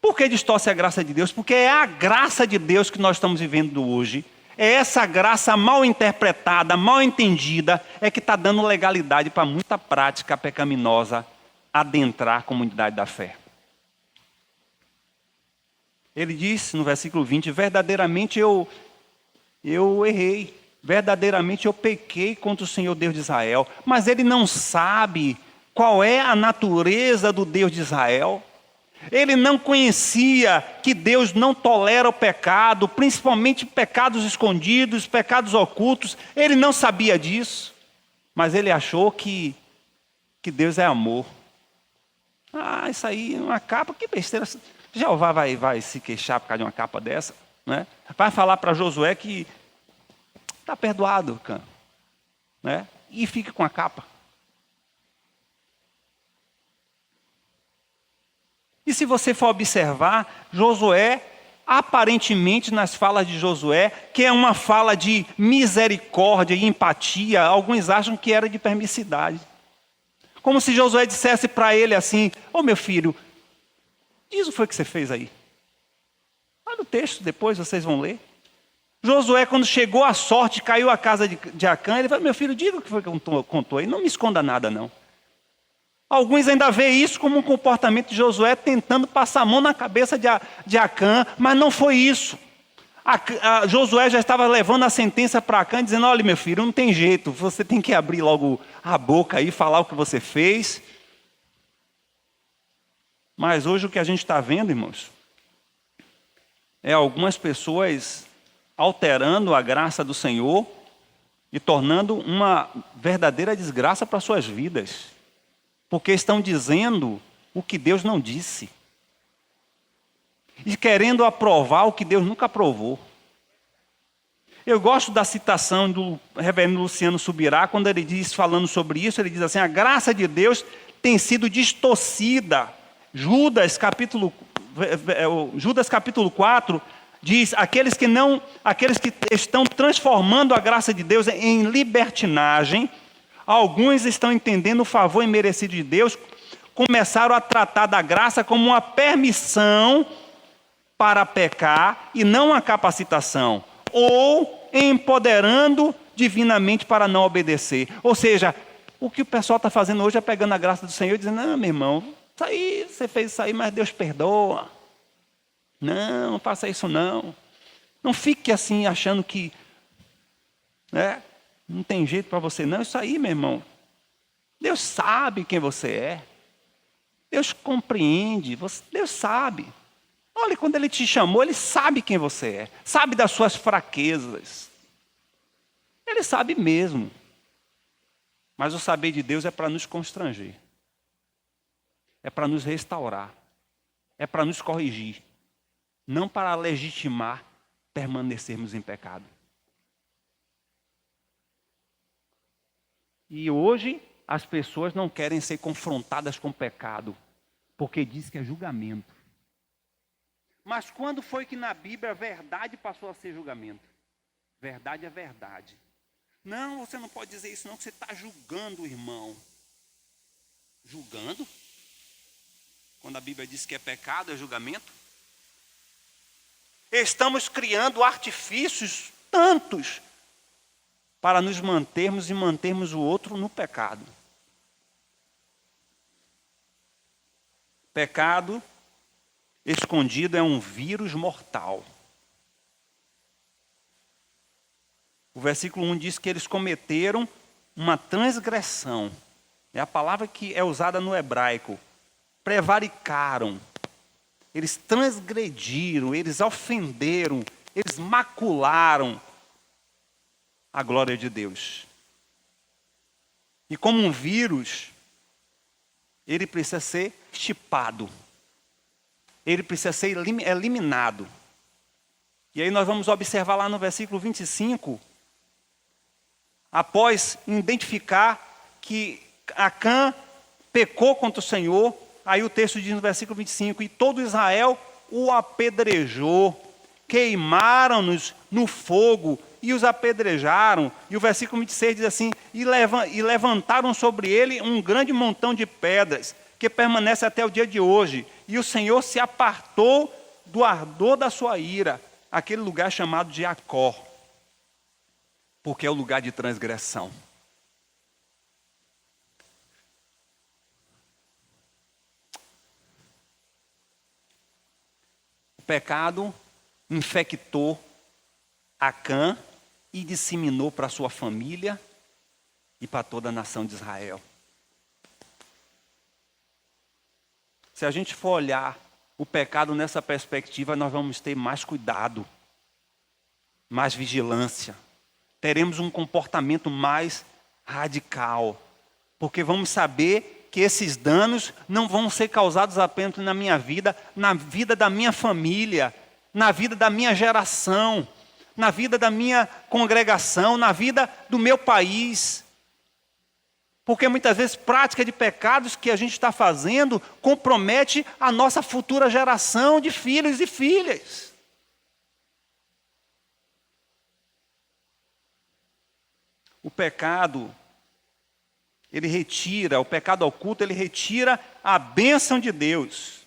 Speaker 1: Por que distorce a graça de Deus? Porque é a graça de Deus que nós estamos vivendo hoje. É essa graça mal interpretada, mal entendida, é que está dando legalidade para muita prática pecaminosa adentrar a comunidade da fé. Ele diz no versículo 20, verdadeiramente eu errei. Verdadeiramente eu pequei contra o Senhor Deus de Israel. Mas ele não sabe qual é a natureza do Deus de Israel. Ele não conhecia que Deus não tolera o pecado, principalmente pecados escondidos, pecados ocultos. Ele não sabia disso. Mas ele achou que Deus é amor. Isso aí, uma capa, que besteira. Jeová vai se queixar por causa de uma capa dessa, né? Vai falar para Josué que está perdoado, Acã, né? E fica com a capa. E se você for observar, Josué, aparentemente nas falas de Josué, que é uma fala de misericórdia e empatia, alguns acham que era de permissidade. Como se Josué dissesse para ele assim, meu filho, diz o que foi que você fez aí. Olha o texto, depois vocês vão ler. Josué, quando chegou à sorte, caiu a casa de Acã, ele falou, meu filho, diga o que foi que contou aí, não me esconda nada não. Alguns ainda veem isso como um comportamento de Josué tentando passar a mão na cabeça de Acã, mas não foi isso. Josué já estava levando a sentença para Acã, dizendo, olha meu filho, não tem jeito, você tem que abrir logo a boca aí, falar o que você fez. Mas hoje o que a gente está vendo, irmãos, é algumas pessoas alterando a graça do Senhor e tornando uma verdadeira desgraça para suas vidas. Porque estão dizendo o que Deus não disse. E querendo aprovar o que Deus nunca aprovou. Eu gosto da citação do reverendo Luciano Subirá, quando ele diz, falando sobre isso, ele diz assim, a graça de Deus tem sido distorcida. Judas capítulo 4, diz, aqueles que estão transformando a graça de Deus em libertinagem, alguns estão entendendo o favor imerecido de Deus, começaram a tratar da graça como uma permissão para pecar e não uma capacitação, ou empoderando divinamente para não obedecer. Ou seja, o que o pessoal está fazendo hoje é pegando a graça do Senhor e dizendo, não, meu irmão, isso aí, você fez isso aí, mas Deus perdoa. Não faça isso não. Não fique assim achando que não tem jeito para você não. Isso aí, meu irmão, Deus sabe quem você é. Deus compreende, Deus sabe. Olha, quando Ele te chamou, Ele sabe quem você é. Sabe das suas fraquezas. Ele sabe mesmo. Mas o saber de Deus é para nos constranger. É para nos restaurar. É para nos corrigir. Não para legitimar permanecermos em pecado. E hoje as pessoas não querem ser confrontadas com o pecado, porque diz que é julgamento. Mas quando foi que na Bíblia a verdade passou a ser julgamento? Verdade é verdade. Não, você não pode dizer isso não, que você está julgando o irmão. Julgando? quando a Bíblia diz que é pecado, é julgamento. Estamos criando artifícios tantos para nos mantermos e mantermos o outro no pecado. Pecado escondido é um vírus mortal. O versículo 1 diz que eles cometeram uma transgressão. É a palavra que é usada no hebraico. Prevaricaram. Eles transgrediram, eles ofenderam, eles macularam a glória de Deus. E como um vírus, ele precisa ser chipado. Ele precisa ser eliminado. E aí nós vamos observar lá no versículo 25, após identificar que Acã pecou contra o Senhor, aí o texto diz no versículo 25, e todo Israel o apedrejou, queimaram-nos no fogo e os apedrejaram. E o versículo 26 diz assim, e levantaram sobre ele um grande montão de pedras, que permanece até o dia de hoje. E o Senhor se apartou do ardor da sua ira, aquele lugar chamado de Jacó, porque é o lugar de transgressão. O pecado infectou Acã e disseminou para sua família e para toda a nação de Israel. Se a gente for olhar o pecado nessa perspectiva, nós vamos ter mais cuidado, mais vigilância. Teremos um comportamento mais radical, porque vamos saber que esses danos não vão ser causados apenas na minha vida, na vida da minha família, na vida da minha geração, na vida da minha congregação, na vida do meu país. Porque muitas vezes prática de pecados que a gente está fazendo compromete a nossa futura geração de filhos e filhas. O pecado, o pecado oculto, ele retira a bênção de Deus,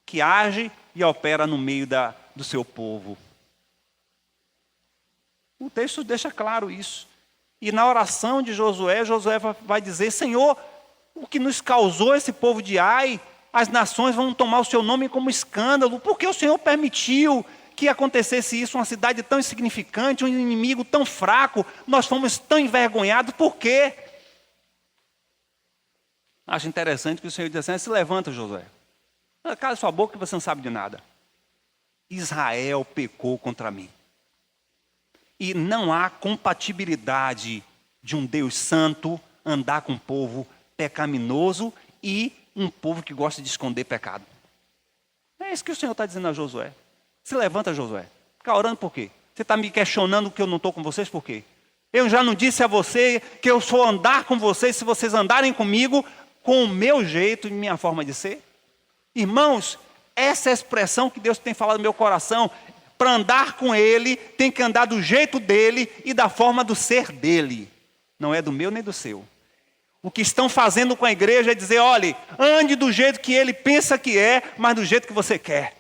Speaker 1: que age e opera no meio do seu povo. O texto deixa claro isso. E na oração de Josué, Josué vai dizer, Senhor, o que nos causou esse povo de Ai, as nações vão tomar o seu nome como escândalo, porque o Senhor permitiu que acontecesse isso, uma cidade tão insignificante, um inimigo tão fraco, nós fomos tão envergonhados, por quê? Acho interessante que o Senhor diz assim, se levanta, Josué. Cala sua boca que você não sabe de nada. Israel pecou contra mim. E não há compatibilidade de um Deus santo andar com um povo pecaminoso e um povo que gosta de esconder pecado. É isso que o Senhor está dizendo a Josué. Se levanta, Josué. Fica orando por quê? Você está me questionando que eu não estou com vocês por quê? Eu já não disse a você que eu sou andar com vocês se vocês andarem comigo com o meu jeito e minha forma de ser? Irmãos, essa é a expressão que Deus tem falado no meu coração. Para andar com Ele, tem que andar do jeito dEle e da forma do ser dEle. Não é do meu nem do seu. O que estão fazendo com a igreja é dizer, olhe, ande do jeito que Ele pensa que é, mas do jeito que você quer.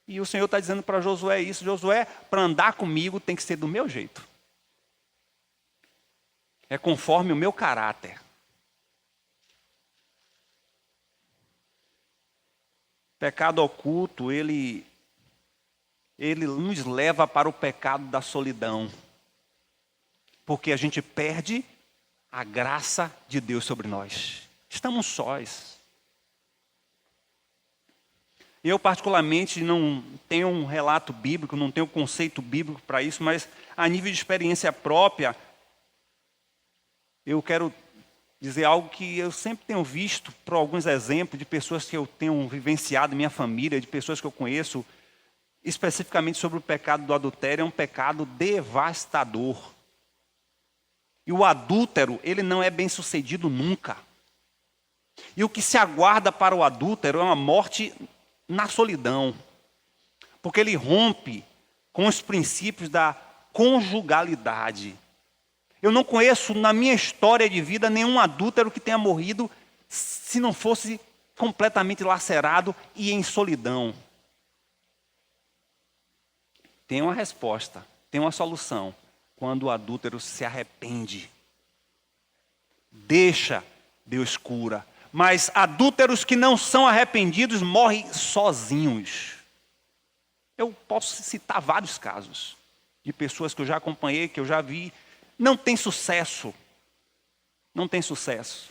Speaker 1: E o Senhor está dizendo para Josué isso. Josué, para andar comigo tem que ser do meu jeito. É conforme o meu caráter. Pecado oculto, ele nos leva para o pecado da solidão. Porque a gente perde a graça de Deus sobre nós. Estamos sós. Eu, particularmente, não tenho um relato bíblico, não tenho um conceito bíblico para isso, mas a nível de experiência própria, eu quero dizer algo que eu sempre tenho visto por alguns exemplos de pessoas que eu tenho vivenciado, minha família, de pessoas que eu conheço, especificamente sobre o pecado do adultério, é um pecado devastador. E o adúltero, ele não é bem sucedido nunca. E o que se aguarda para o adúltero é uma morte na solidão. Porque ele rompe com os princípios da conjugalidade. Eu não conheço na minha história de vida nenhum adúltero que tenha morrido se não fosse completamente lacerado e em solidão. Tem uma resposta, tem uma solução. Quando o adúltero se arrepende. Deixa, Deus cura. Mas adúlteros que não são arrependidos morrem sozinhos. Eu posso citar vários casos de pessoas que eu já acompanhei, que eu já vi. Não tem sucesso. Não tem sucesso.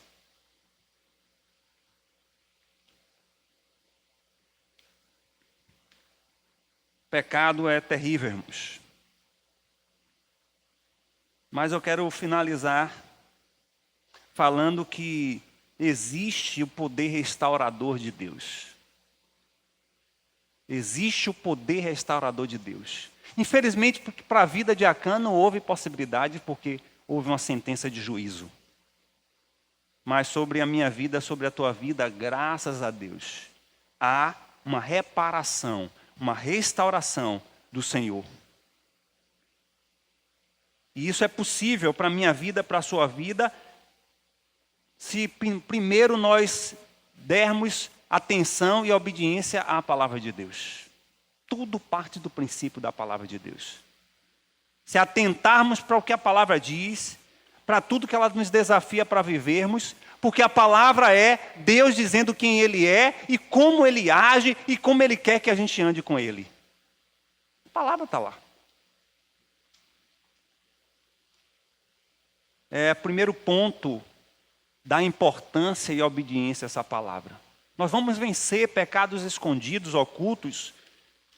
Speaker 1: Pecado é terrível, irmãos. Mas eu quero finalizar falando que existe o poder restaurador de Deus. Existe o poder restaurador de Deus. Infelizmente, para a vida de Acã não houve possibilidade, porque houve uma sentença de juízo. Mas sobre a minha vida, sobre a tua vida, graças a Deus, há uma reparação, uma restauração do Senhor. E isso é possível para a minha vida, para a sua vida, se primeiro nós dermos atenção e obediência à palavra de Deus. Tudo parte do princípio da palavra de Deus. Se atentarmos para o que a palavra diz, para tudo que ela nos desafia para vivermos, porque a palavra é Deus dizendo quem Ele é e como Ele age e como Ele quer que a gente ande com Ele. A palavra está lá. É o primeiro ponto da importância e obediência a essa palavra. Nós vamos vencer pecados escondidos, ocultos,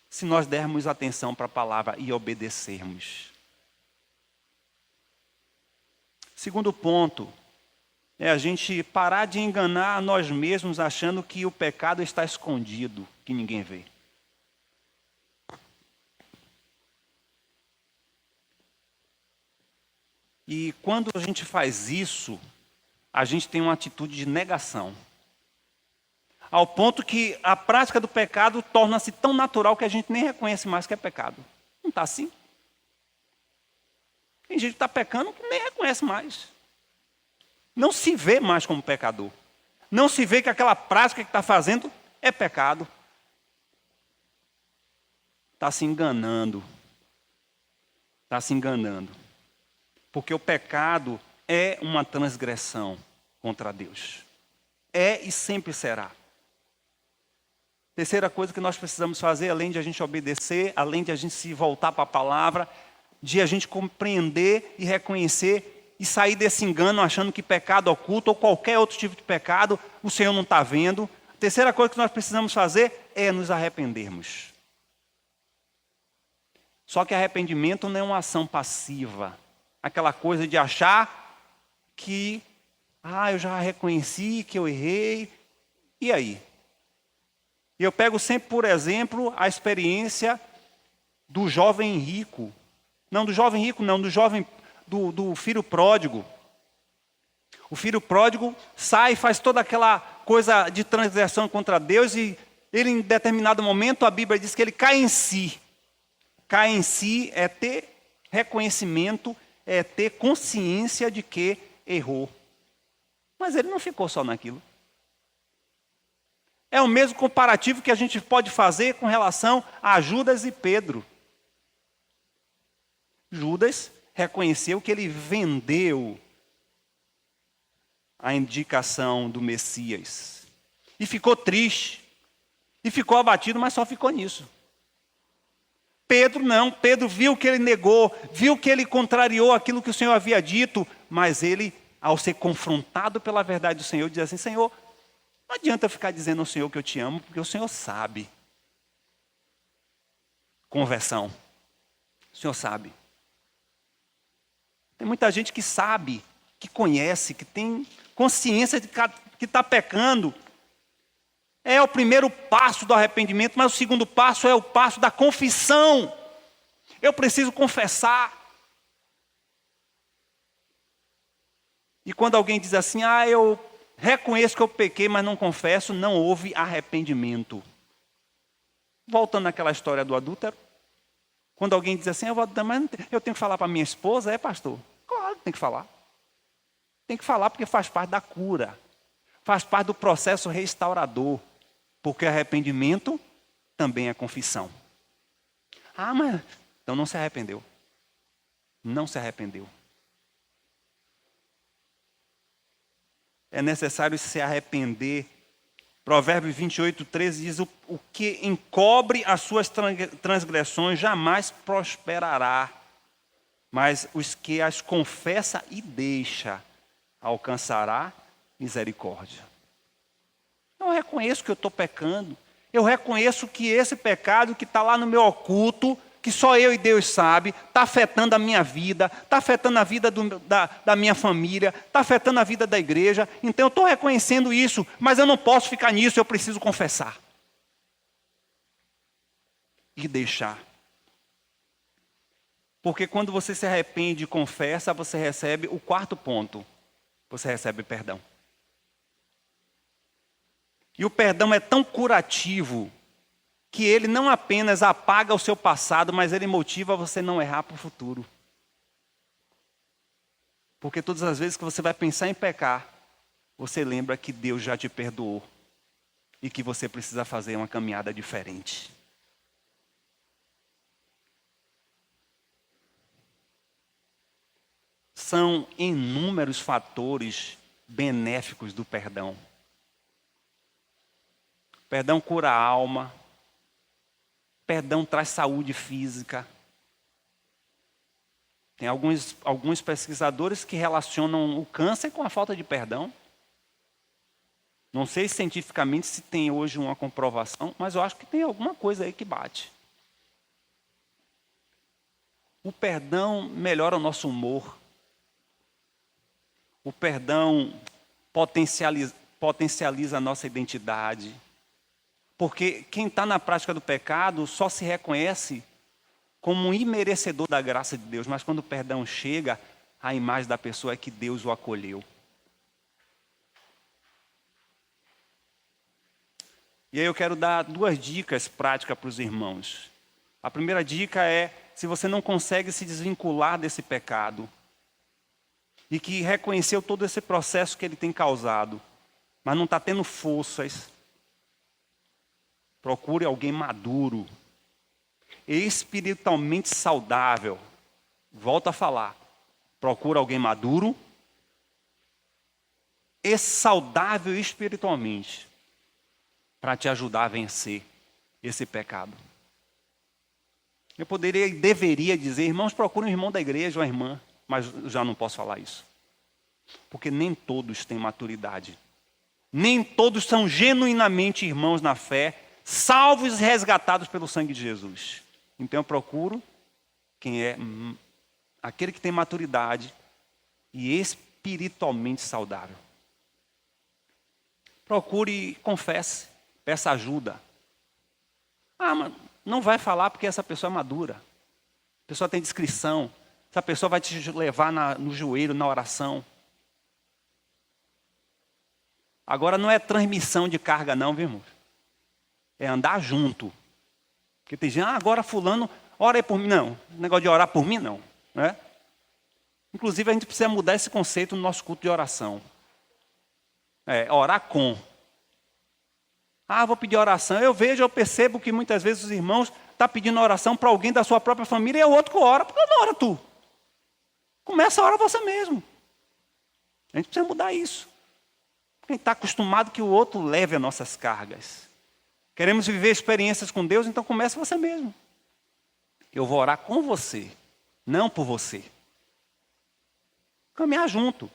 Speaker 1: se nós dermos atenção para a palavra e obedecermos. Segundo ponto, é a gente parar de enganar a nós mesmos achando que o pecado está escondido, que ninguém vê. E quando a gente faz isso, a gente tem uma atitude de negação. Ao ponto que a prática do pecado torna-se tão natural que a gente nem reconhece mais que é pecado. Não está assim? Tem gente que está pecando que nem reconhece mais. Não se vê mais como pecador. Não se vê que aquela prática que está fazendo é pecado. Está se enganando. Está se enganando. Porque o pecado é uma transgressão contra Deus. É e sempre será. Terceira coisa que nós precisamos fazer, além de a gente obedecer, além de a gente se voltar para a palavra, de a gente compreender e reconhecer e sair desse engano achando que pecado oculto ou qualquer outro tipo de pecado o Senhor não está vendo. A terceira coisa que nós precisamos fazer é nos arrependermos. Só que arrependimento não é uma ação passiva. Aquela coisa de achar que, eu já reconheci que eu errei, e aí? E eu pego sempre, por exemplo, a experiência do jovem rico. Não, do jovem rico não, do filho pródigo. O filho pródigo sai e faz toda aquela coisa de transgressão contra Deus e ele, em determinado momento, a Bíblia diz que ele cai em si. Cai em si é ter reconhecimento, é ter consciência de que errou. Mas ele não ficou só naquilo. É o mesmo comparativo que a gente pode fazer com relação a Judas e Pedro. Judas reconheceu que ele vendeu a indicação do Messias. E ficou triste. E ficou abatido, mas só ficou nisso. Pedro não. Pedro viu que ele negou, viu que ele contrariou aquilo que o Senhor havia dito, mas ele, ao ser confrontado pela verdade do Senhor, diz assim: Senhor, não adianta eu ficar dizendo ao Senhor que eu te amo, porque o Senhor sabe. Conversão. O Senhor sabe. Tem muita gente que sabe, que conhece, que tem consciência de que está pecando. É o primeiro passo do arrependimento, mas o segundo passo é o passo da confissão. Eu preciso confessar. E quando alguém diz assim, eu reconheço que eu pequei, mas não confesso, não houve arrependimento. Voltando àquela história do adúltero. Quando alguém diz assim, mas eu tenho que falar para minha esposa, pastor? Claro, Tem que falar. Tem que falar porque faz parte da cura. Faz parte do processo restaurador. Porque arrependimento também é confissão. Ah, mas então não se arrependeu. Não se arrependeu. É necessário se arrepender. Provérbios 28:13 diz: o que encobre as suas transgressões jamais prosperará, mas os que as confessa e deixa alcançará misericórdia. Eu reconheço que eu estou pecando. Eu reconheço que esse pecado que está lá no meu oculto, que só eu e Deus sabe, está afetando a minha vida, está afetando a vida da minha família, está afetando a vida da igreja. Então eu estou reconhecendo isso, mas eu não posso ficar nisso, eu preciso confessar. E deixar. Porque quando você se arrepende e confessa, você recebe o quarto ponto. Você recebe perdão. E o perdão é tão curativo que ele não apenas apaga o seu passado, mas ele motiva você a não errar para o futuro. Porque todas as vezes que você vai pensar em pecar, você lembra que Deus já te perdoou e que você precisa fazer uma caminhada diferente. São inúmeros fatores benéficos do perdão. Perdão cura a alma. Perdão traz saúde física. Tem alguns pesquisadores que relacionam o câncer com a falta de perdão. Não sei cientificamente se tem hoje uma comprovação, mas eu acho que tem alguma coisa aí que bate. O perdão melhora o nosso humor. O perdão potencializa a nossa identidade. Porque quem está na prática do pecado só se reconhece como um imerecedor da graça de Deus. Mas quando o perdão chega, a imagem da pessoa é que Deus o acolheu. E aí eu quero dar 2 dicas práticas para os irmãos. A primeira dica é, se você não consegue se desvincular desse pecado, e que reconheceu todo esse processo que ele tem causado, mas não está tendo forças, procure alguém maduro, espiritualmente saudável. Volto a falar. Procure alguém maduro e saudável espiritualmente para te ajudar a vencer esse pecado. Eu poderia e deveria dizer, irmãos, procure um irmão da igreja, uma irmã, mas já não posso falar isso. Porque nem todos têm maturidade. Nem todos são genuinamente irmãos na fé, salvos e resgatados pelo sangue de Jesus. Então eu procuro quem é aquele que tem maturidade e espiritualmente saudável. Procure e confesse, peça ajuda. Ah, mas não vai falar porque essa pessoa é madura. A pessoa tem discrição. Essa pessoa vai te levar no joelho, na oração. Agora não é transmissão de carga não, viu, irmão? É andar junto. Porque tem gente, agora fulano, ora aí por mim. Não, negócio de orar por mim não. Né? Inclusive a gente precisa mudar esse conceito no nosso culto de oração. Orar com. Vou pedir oração. Eu percebo que muitas vezes os irmãos estão pedindo oração para alguém da sua própria família e é o outro que ora. Por que não ora tu? Começa a orar você mesmo. A gente precisa mudar isso. A gente está acostumado que o outro leve as nossas cargas. Queremos viver experiências com Deus, então comece você mesmo. Eu vou orar com você, não por você. Caminhar junto.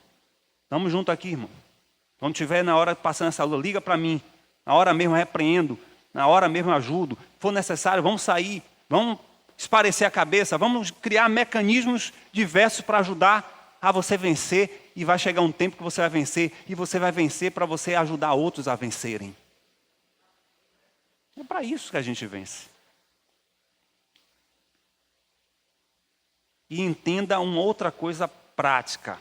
Speaker 1: Estamos juntos aqui, irmão. Quando estiver na hora passando essa lua, liga para mim. Na hora mesmo eu repreendo. Na hora mesmo eu ajudo. Se for necessário, vamos sair. Vamos esparecer a cabeça. Vamos criar mecanismos diversos para ajudar a você vencer. E vai chegar um tempo que você vai vencer. E você vai vencer para você ajudar outros a vencerem. É para isso que a gente vence. E entenda uma outra coisa prática.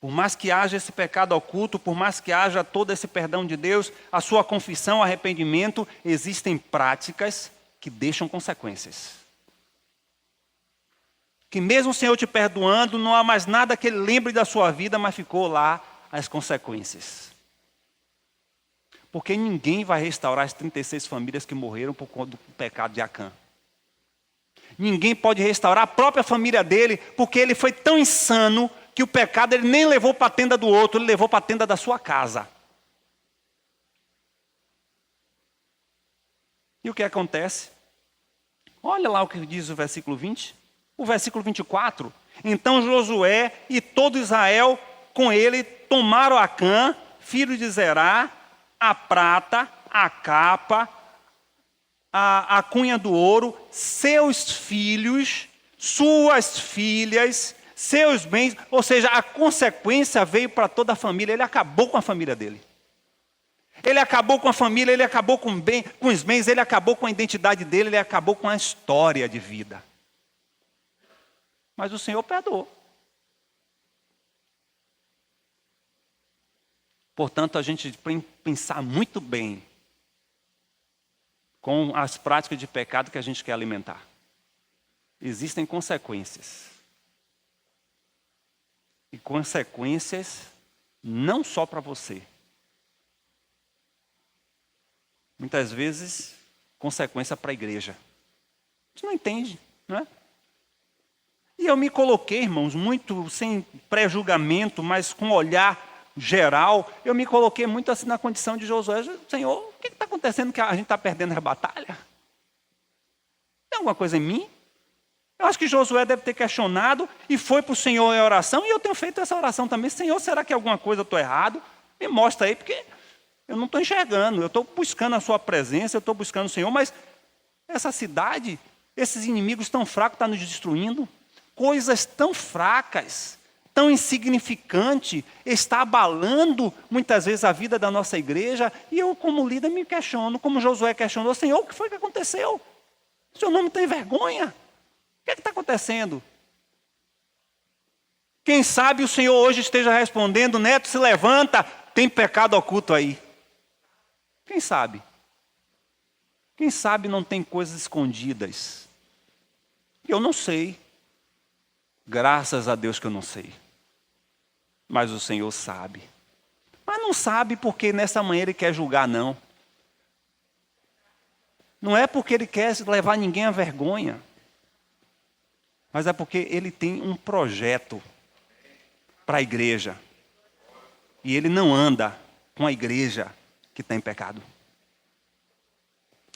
Speaker 1: Por mais que haja esse pecado oculto, por mais que haja todo esse perdão de Deus, a sua confissão, arrependimento, existem práticas que deixam consequências. Que mesmo o Senhor te perdoando, não há mais nada que Ele lembre da sua vida, mas ficou lá as consequências. Porque ninguém vai restaurar as 36 famílias que morreram por conta do pecado de Acã. Ninguém pode restaurar a própria família dele, porque ele foi tão insano que o pecado ele nem levou para a tenda do outro, ele levou para a tenda da sua casa. E o que acontece? Olha lá o que diz o versículo 20. O versículo 24. Então Josué e todo Israel com ele tomaram Acã, filho de Zerá, a prata, a capa, a cunha do ouro, seus filhos, suas filhas, seus bens. Ou seja, a consequência veio para toda a família. Ele acabou com a família dele. Ele acabou com a família, ele acabou com os bens, ele acabou com a identidade dele, ele acabou com a história de vida. Mas o Senhor perdoou. Portanto, a gente tem que pensar muito bem com as práticas de pecado que a gente quer alimentar. Existem consequências. E consequências não só para você. Muitas vezes, consequência para a igreja. A gente não entende, não é? E eu me coloquei, irmãos, muito sem pré-julgamento, mas com olhar geral, eu me coloquei muito assim na condição de Josué. Senhor, o que está acontecendo que a gente está perdendo a batalha? Tem alguma coisa em mim? Eu acho que Josué deve ter questionado e foi para o Senhor em oração, e eu tenho feito essa oração também. Senhor, será que alguma coisa eu estou errado? Me mostra aí, porque eu não estou enxergando. Eu estou buscando a sua presença, eu estou buscando o Senhor, mas essa cidade, esses inimigos tão fracos estão nos destruindo. Coisas tão fracas, tão insignificantes, está abalando muitas vezes a vida da nossa igreja, e eu como líder me questiono, como Josué questionou, Senhor, o que foi que aconteceu? O Senhor não tem vergonha? O que está acontecendo? Quem sabe o Senhor hoje esteja respondendo, Neto, se levanta, tem pecado oculto aí. Quem sabe? Quem sabe não tem coisas escondidas? Eu não sei. Graças a Deus que eu não sei. Mas o Senhor sabe. Mas não sabe porque nessa manhã Ele quer julgar, não. Não é porque Ele quer levar ninguém à vergonha. Mas é porque Ele tem um projeto para a igreja. E Ele não anda com a igreja que está em pecado.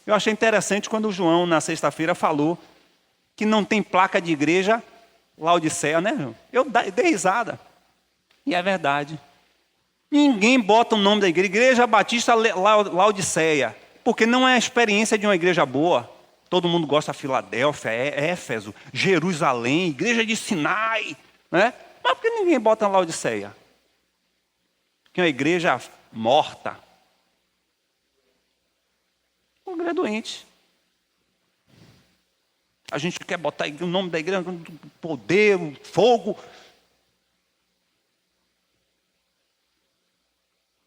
Speaker 1: Eu achei interessante quando o João, na sexta-feira, falou que não tem placa de igreja Laodiceia, né, João? Eu dei risada. E é verdade. Ninguém bota o nome da igreja, Igreja Batista Laodiceia, porque não é a experiência de uma igreja boa. Todo mundo gosta de Filadélfia, Éfeso, Jerusalém, Igreja de Sinai, né? Mas por que ninguém bota Laodiceia? Que é uma igreja morta. Uma igreja doente. A gente quer botar o nome da igreja, o poder, o fogo.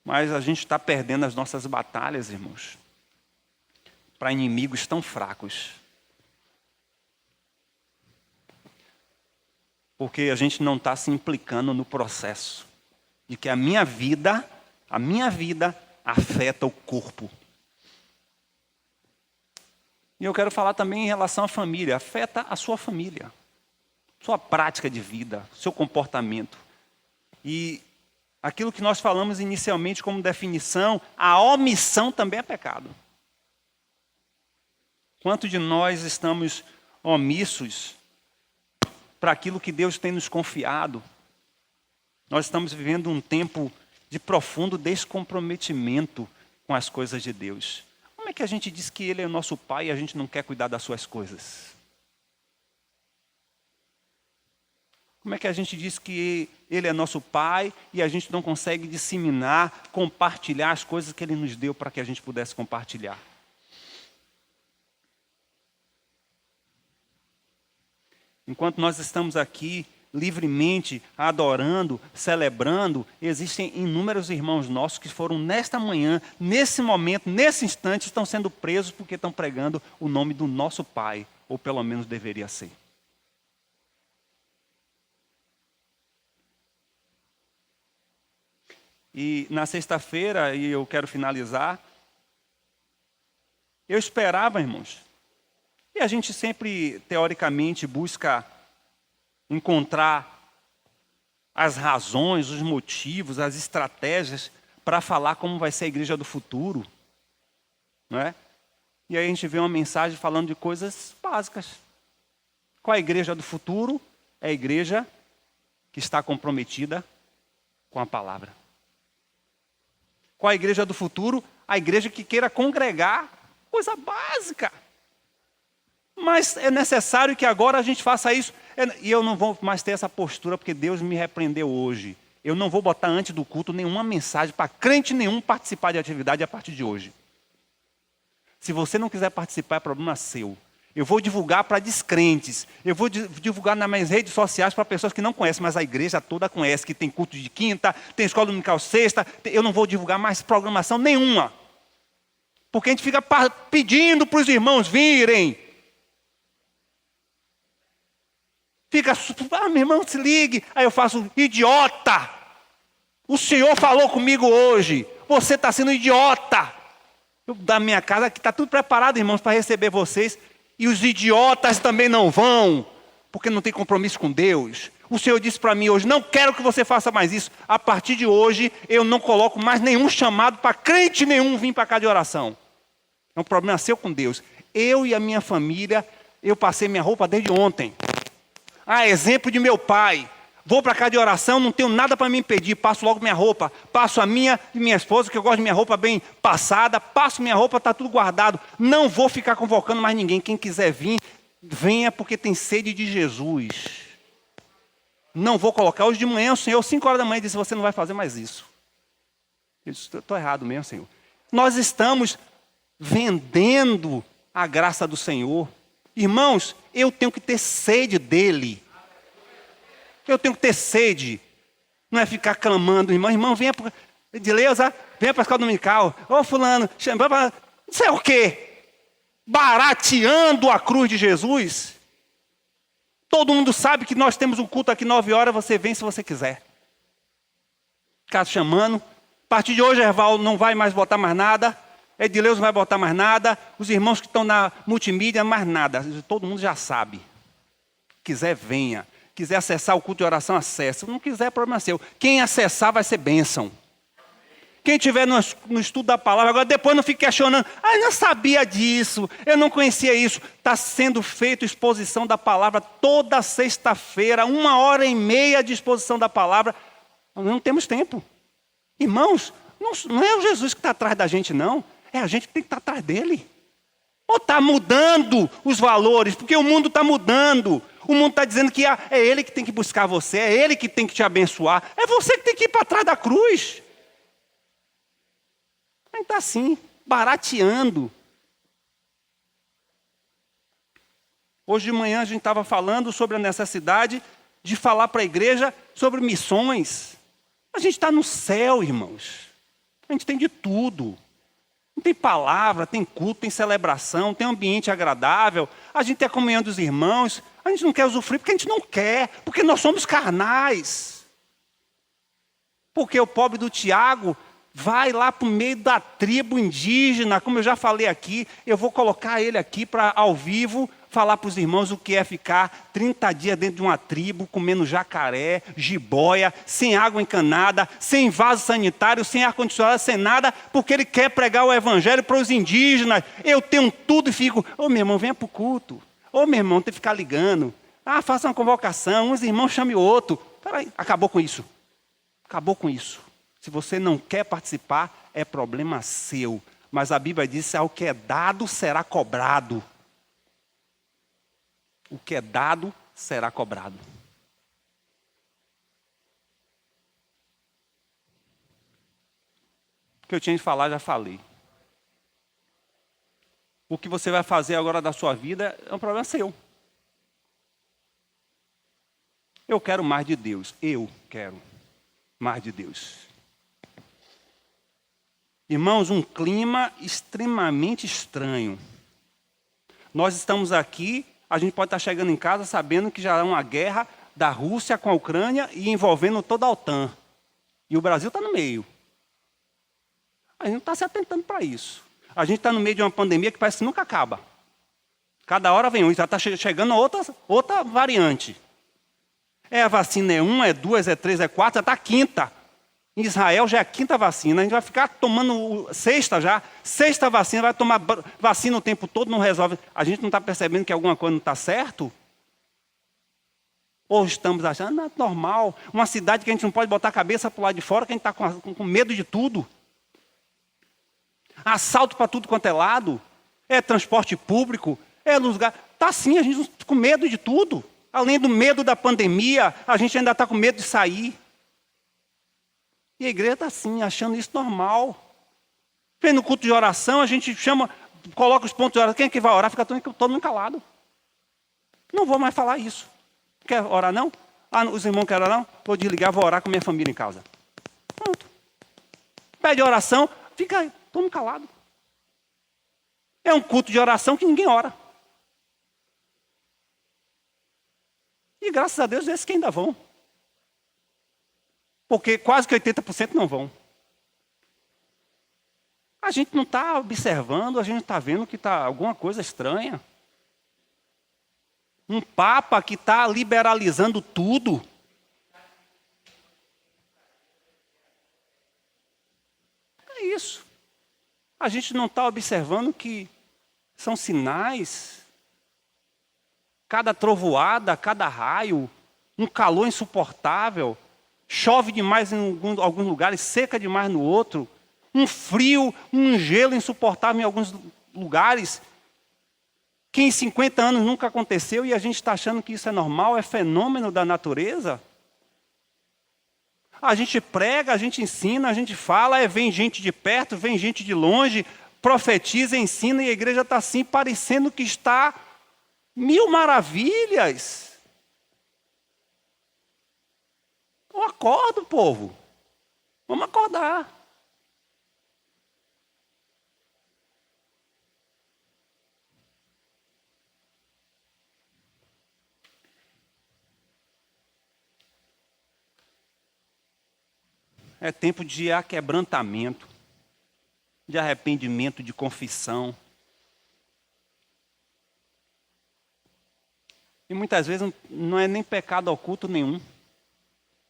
Speaker 1: Mas a gente está perdendo as nossas batalhas, irmãos, para inimigos tão fracos. Porque a gente não está se implicando no processo de que a minha vida afeta o corpo. E eu quero falar também em relação à família. Afeta a sua família, sua prática de vida, seu comportamento. E aquilo que nós falamos inicialmente como definição, a omissão também é pecado. Quanto de nós estamos omissos para aquilo que Deus tem nos confiado? Nós estamos vivendo um tempo de profundo descomprometimento com as coisas de Deus. Como é que a gente diz que Ele é o nosso Pai e a gente não quer cuidar das suas coisas? Como é que a gente diz que Ele é nosso Pai e a gente não consegue disseminar, compartilhar as coisas que Ele nos deu para que a gente pudesse compartilhar? Enquanto nós estamos aqui livremente adorando, celebrando, existem inúmeros irmãos nossos que foram nesta manhã, nesse momento, nesse instante, estão sendo presos porque estão pregando o nome do nosso Pai, ou pelo menos deveria ser. E na sexta-feira, e eu quero finalizar, eu esperava, irmãos, e a gente sempre, teoricamente, busca encontrar as razões, os motivos, as estratégias para falar como vai ser a igreja do futuro, não é? E aí a gente vê uma mensagem falando de coisas básicas. Qual é a igreja do futuro? É a igreja que está comprometida com a palavra. Qual é a igreja do futuro? A igreja que queira congregar, coisa básica. Mas é necessário que agora a gente faça isso. E eu não vou mais ter essa postura, porque Deus me repreendeu hoje. Eu não vou botar antes do culto nenhuma mensagem para crente nenhum participar de atividade a partir de hoje. Se você não quiser participar, é problema seu. Eu vou divulgar para descrentes. Eu vou divulgar nas minhas redes sociais para pessoas que não conhecem, mas a igreja toda conhece, que tem culto de quinta, tem escola dominical sexta. Eu não vou divulgar mais programação nenhuma. Porque a gente fica pedindo para os irmãos virem. Fica, meu irmão, se ligue. Aí eu faço, idiota. O Senhor falou comigo hoje. Você está sendo idiota. Eu, da minha casa, que está tudo preparado, irmãos, para receber vocês. E os idiotas também não vão, porque não tem compromisso com Deus. O Senhor disse para mim hoje, não quero que você faça mais isso. A partir de hoje, eu não coloco mais nenhum chamado para crente nenhum vir para cá de oração. É um problema seu com Deus. Eu e a minha família, eu passei minha roupa desde ontem. Exemplo de meu pai. Vou para cá de oração, não tenho nada para me impedir. Passo logo minha roupa. Passo a minha e minha esposa, que eu gosto de minha roupa bem passada. Passo minha roupa, está tudo guardado. Não vou ficar convocando mais ninguém. Quem quiser vir, venha porque tem sede de Jesus. Não vou colocar. Hoje de manhã o Senhor, 5 horas da manhã, disse, você não vai fazer mais isso. Eu disse, estou errado mesmo, Senhor. Nós estamos vendendo a graça do Senhor. Irmãos, eu tenho que ter sede dEle. Eu tenho que ter sede. Não é ficar clamando, irmão, venha para Edileuza, venha para a escola dominical. Ô fulano, não sei o quê. Barateando a cruz de Jesus. Todo mundo sabe que nós temos um culto aqui 9 horas, você vem se você quiser. Ficar chamando. A partir de hoje, Erval não vai mais botar mais nada. Edileuza não vai botar mais nada. Os irmãos que estão na multimídia, mais nada. Todo mundo já sabe. Quiser, venha. Quiser acessar o culto de oração, acessa. Se não quiser, é problema seu. Quem acessar vai ser bênção. Quem estiver no estudo da palavra, agora depois não fique questionando. Eu não sabia disso, eu não conhecia isso. Está sendo feita exposição da palavra toda sexta-feira, 1h30 de exposição da palavra. Nós não temos tempo. Irmãos, não é o Jesus que está atrás da gente, não. É a gente que tem que estar atrás dele. Ou está mudando os valores, porque o mundo está mudando. O mundo está dizendo que é ele que tem que buscar você, é ele que tem que te abençoar. É você que tem que ir para trás da cruz. A gente está assim, barateando. Hoje de manhã a gente estava falando sobre a necessidade de falar para a igreja sobre missões. A gente está no céu, irmãos. A gente tem de tudo. Tem palavra, tem culto, tem celebração, tem ambiente agradável. A gente tem a comunhão dos irmãos. A gente não quer usufruir porque a gente não quer. Porque nós somos carnais. Porque o pobre do Tiago vai lá para o meio da tribo indígena. Como eu já falei aqui, eu vou colocar ele aqui para, ao vivo, falar para os irmãos o que é ficar 30 dias dentro de uma tribo, comendo jacaré, jiboia, sem água encanada, sem vaso sanitário, sem ar-condicionado, sem nada, porque ele quer pregar o evangelho para os indígenas. Eu tenho tudo e fico, meu irmão, venha para o culto. Meu irmão, tem que ficar ligando. Faça uma convocação, uns irmãos chame o outro. Peraí, acabou com isso. Acabou com isso. Se você não quer participar, é problema seu. Mas a Bíblia diz que o que é dado será cobrado. O que é dado será cobrado. O que eu tinha de falar, já falei. O que você vai fazer agora da sua vida é um problema seu. Eu quero mais de Deus. Eu quero mais de Deus. Irmãos, um clima extremamente estranho. Nós estamos aqui, a gente pode estar chegando em casa sabendo que já é uma guerra da Rússia com a Ucrânia e envolvendo toda a OTAN. E o Brasil está no meio. A gente não está se atentando para isso. A gente está no meio de uma pandemia que parece que nunca acaba. Cada hora vem um, já está chegando outra variante. A vacina é 1, é 2, é 3, é 4, já está a quinta. Em Israel já é a quinta vacina. A gente vai ficar tomando sexta já. Sexta vacina, vai tomar vacina o tempo todo, não resolve. A gente não está percebendo que alguma coisa não está certo? Ou estamos achando, não é normal. Uma cidade que a gente não pode botar a cabeça para o lado de fora, que a gente está com medo de tudo. Assalto para tudo quanto é lado. É transporte público. É lugar. Está assim, a gente está com medo de tudo. Além do medo da pandemia, a gente ainda está com medo de sair. E a igreja está assim, achando isso normal. Vem no culto de oração, a gente chama, coloca os pontos de oração. Quem é que vai orar? Fica todo mundo calado. Não vou mais falar isso. Quer orar não? Os irmãos querem orar não? Vou desligar, vou orar com minha família em casa. Pronto. Pede oração, fica aí, todo mundo calado. É um culto de oração que ninguém ora. E graças a Deus, esses que ainda vão. Porque quase que 80% não vão. A gente não está observando, a gente está vendo que está alguma coisa estranha. Um papa que está liberalizando tudo. É isso. A gente não está observando que são sinais. Cada trovoada, cada raio, um calor insuportável. Chove demais em alguns lugares, seca demais no outro. Um frio, um gelo insuportável em alguns lugares. Que em 50 anos nunca aconteceu e a gente está achando que isso é normal, é fenômeno da natureza. A gente prega, a gente ensina, a gente fala, vem gente de perto, vem gente de longe, profetiza, ensina e a igreja está assim, parecendo que está mil maravilhas. Eu acordo, povo. Vamos acordar. É tempo de aquebrantamento, de arrependimento, de confissão. E muitas vezes não é nem pecado oculto nenhum.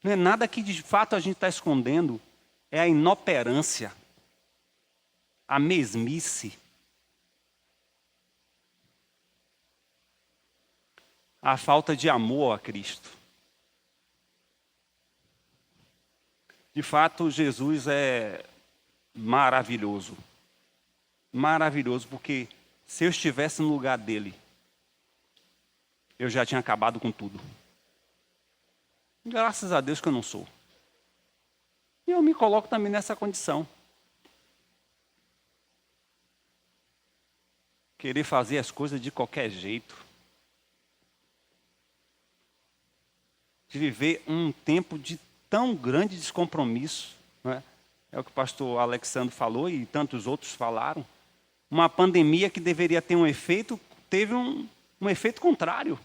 Speaker 1: Não é nada que de fato a gente está escondendo. É a inoperância, a mesmice, a falta de amor a Cristo. De fato, Jesus é maravilhoso. Maravilhoso, porque se eu estivesse no lugar dele, eu já tinha acabado com tudo. Graças a Deus que eu não sou. E eu me coloco também nessa condição. Querer fazer as coisas de qualquer jeito. De viver um tempo de tão grande descompromisso. Não é? É o que o pastor Alexandre falou e tantos outros falaram. Uma pandemia que deveria ter um efeito, teve um efeito contrário.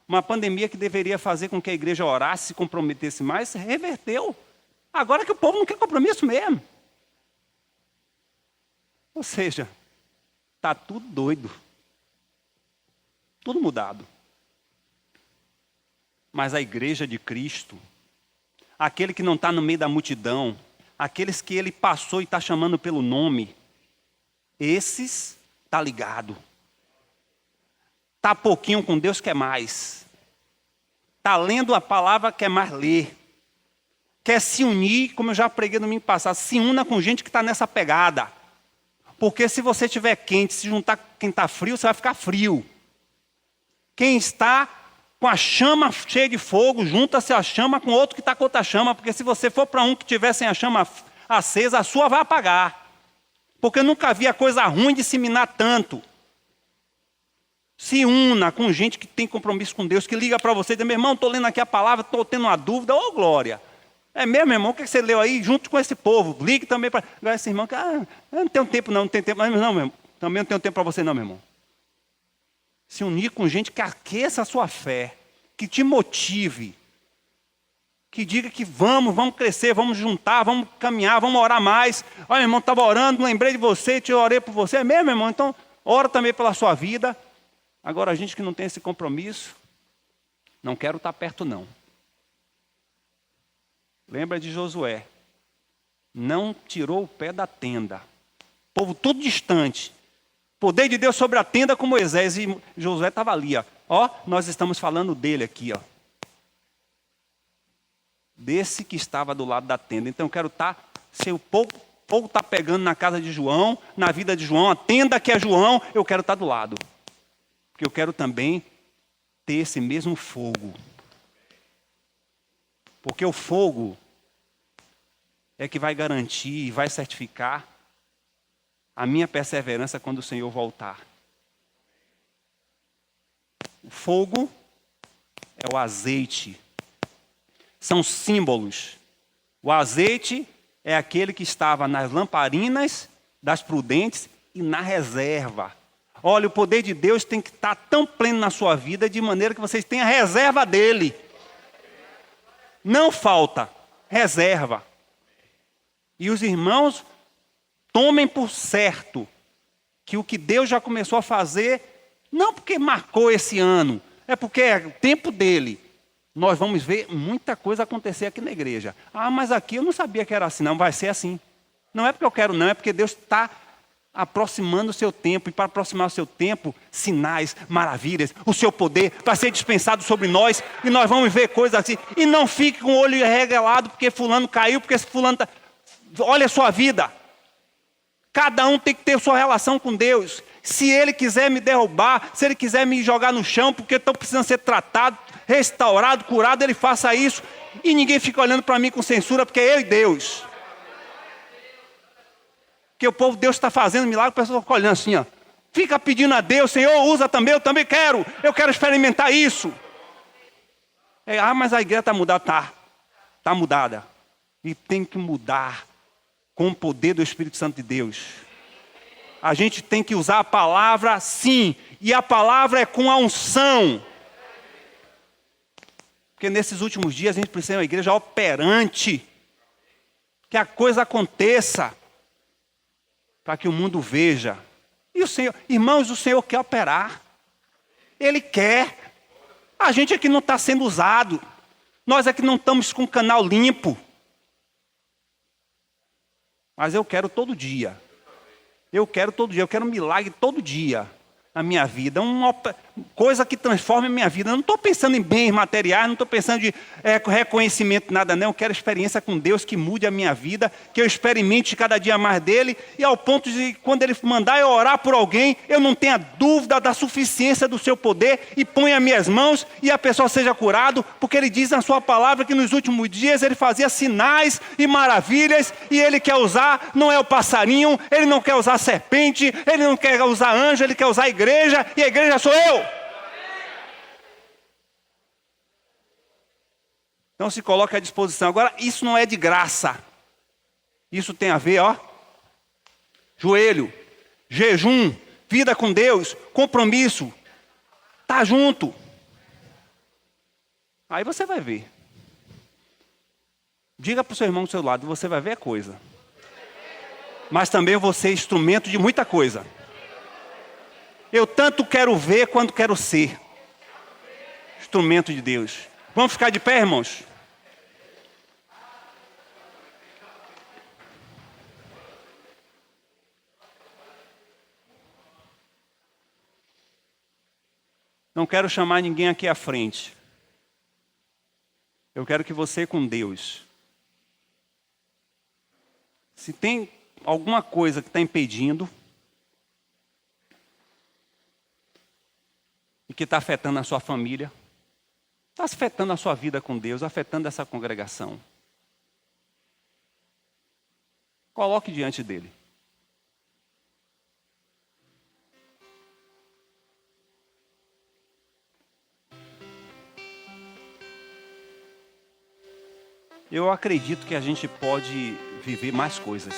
Speaker 1: Uma pandemia que deveria fazer com que a igreja orasse, se comprometesse mais, reverteu. Agora que o povo não quer compromisso mesmo. Ou seja, está tudo doido. Tudo mudado. Mas a igreja de Cristo, aquele que não está no meio da multidão, aqueles que ele passou e está chamando pelo nome, esses está ligado. Está pouquinho com Deus, quer mais. Está lendo a palavra, quer mais ler. Quer se unir, como eu já preguei no domingo passado, se una com gente que está nessa pegada. Porque se você estiver quente, se juntar com quem está frio, você vai ficar frio. Quem está com a chama cheia de fogo, junta-se a chama com outro que está com outra chama, porque se você for para um que tiver sem a chama acesa, a sua vai apagar. Porque eu nunca vi a coisa ruim disseminar tanto. Se una com gente que tem compromisso com Deus, que liga para você e diz, meu irmão, estou lendo aqui a palavra, estou tendo uma dúvida, ô glória. É mesmo, meu irmão, o que você leu aí junto com esse povo? Ligue também para esse irmão, que eu não tenho tempo não tenho tempo. Mas não, meu irmão, também não tenho tempo para você não, meu irmão. Se unir com gente que aqueça a sua fé, que te motive, que diga que vamos crescer, vamos juntar, vamos caminhar, vamos orar mais. Olha, irmão, estava orando, lembrei de você, te orei por você. É mesmo, irmão? Então, ora também pela sua vida. Agora, a gente que não tem esse compromisso, não quero estar perto, não. Lembra de Josué. Não tirou o pé da tenda. O povo tudo distante. Poder de Deus sobre a tenda com Moisés. E Josué estava ali, ó. Nós estamos falando dele aqui, ó. Desse que estava do lado da tenda. Então eu quero estar, se o povo está pegando na casa de João, na vida de João, a tenda que é João, eu quero estar do lado. Porque eu quero também ter esse mesmo fogo. Porque o fogo é que vai garantir e vai certificar a minha perseverança quando o Senhor voltar. O fogo é o azeite. São símbolos. O azeite é aquele que estava nas lamparinas das prudentes e na reserva. Olha, o poder de Deus tem que estar tão pleno na sua vida, de maneira que vocês tenham a reserva dele. Não falta, reserva. E os irmãos, tomem por certo que o que Deus já começou a fazer, não porque marcou esse ano, é porque é o tempo dele. Nós vamos ver muita coisa acontecer aqui na igreja. Ah, mas aqui eu não sabia que era assim. Não, vai ser assim. Não é porque eu quero, não. É porque Deus está aproximando o seu tempo. E para aproximar o seu tempo, sinais, maravilhas, o seu poder vai ser dispensado sobre nós. E nós vamos ver coisas assim. E não fique com o olho regalado porque fulano caiu, porque esse fulano está... Olha a sua vida. Cada um tem que ter sua relação com Deus. Se Ele quiser me derrubar, se Ele quiser me jogar no chão, porque estou precisando ser tratado, restaurado, curado, Ele faça isso. E ninguém fica olhando para mim com censura, porque é eu e Deus. Porque o povo, Deus está fazendo milagre, a pessoa fica olhando assim, ó. Fica pedindo a Deus, Senhor, usa também, eu também quero. Eu quero experimentar isso. Mas a igreja está mudada. Está mudada. E tem que mudar com o poder do Espírito Santo de Deus. A gente tem que usar a palavra sim. E a palavra é com a unção. Porque nesses últimos dias a gente precisa de uma igreja operante. Que a coisa aconteça. Para que o mundo veja. E o Senhor, irmãos, o Senhor quer operar. Ele quer. A gente aqui não está sendo usado. Nós aqui não estamos com o canal limpo. Mas eu quero todo dia. Eu quero todo dia. Eu quero um milagre todo dia na minha vida. Uma coisa que transforme a minha vida. Eu não estou pensando em bens materiais, não estou pensando de reconhecimento, nada, não. Eu quero experiência com Deus que mude a minha vida, que eu experimente cada dia mais dele, e ao ponto de, quando ele mandar eu orar por alguém, eu não tenha dúvida da suficiência do seu poder, e ponha minhas mãos e a pessoa seja curado, porque ele diz na sua palavra que nos últimos dias ele fazia sinais e maravilhas, e ele quer usar, não é o passarinho, ele não quer usar a serpente, ele não quer usar anjo, ele quer usar a igreja, e a igreja sou eu. Então se coloca à disposição. Agora, isso não é de graça. Isso tem a ver, ó. Joelho, jejum, vida com Deus, compromisso. Tá junto. Aí você vai ver. Diga para o seu irmão do seu lado, você vai ver a coisa. Mas também eu vou ser instrumento de muita coisa. Eu tanto quero ver quanto quero ser. Instrumento de Deus. Vamos ficar de pé, irmãos? Não quero chamar ninguém aqui à frente. Eu quero que você com Deus. Se tem alguma coisa que está impedindo e que está afetando a sua família, está afetando a sua vida com Deus, afetando essa congregação, coloque diante dele. Eu acredito que a gente pode viver mais coisas.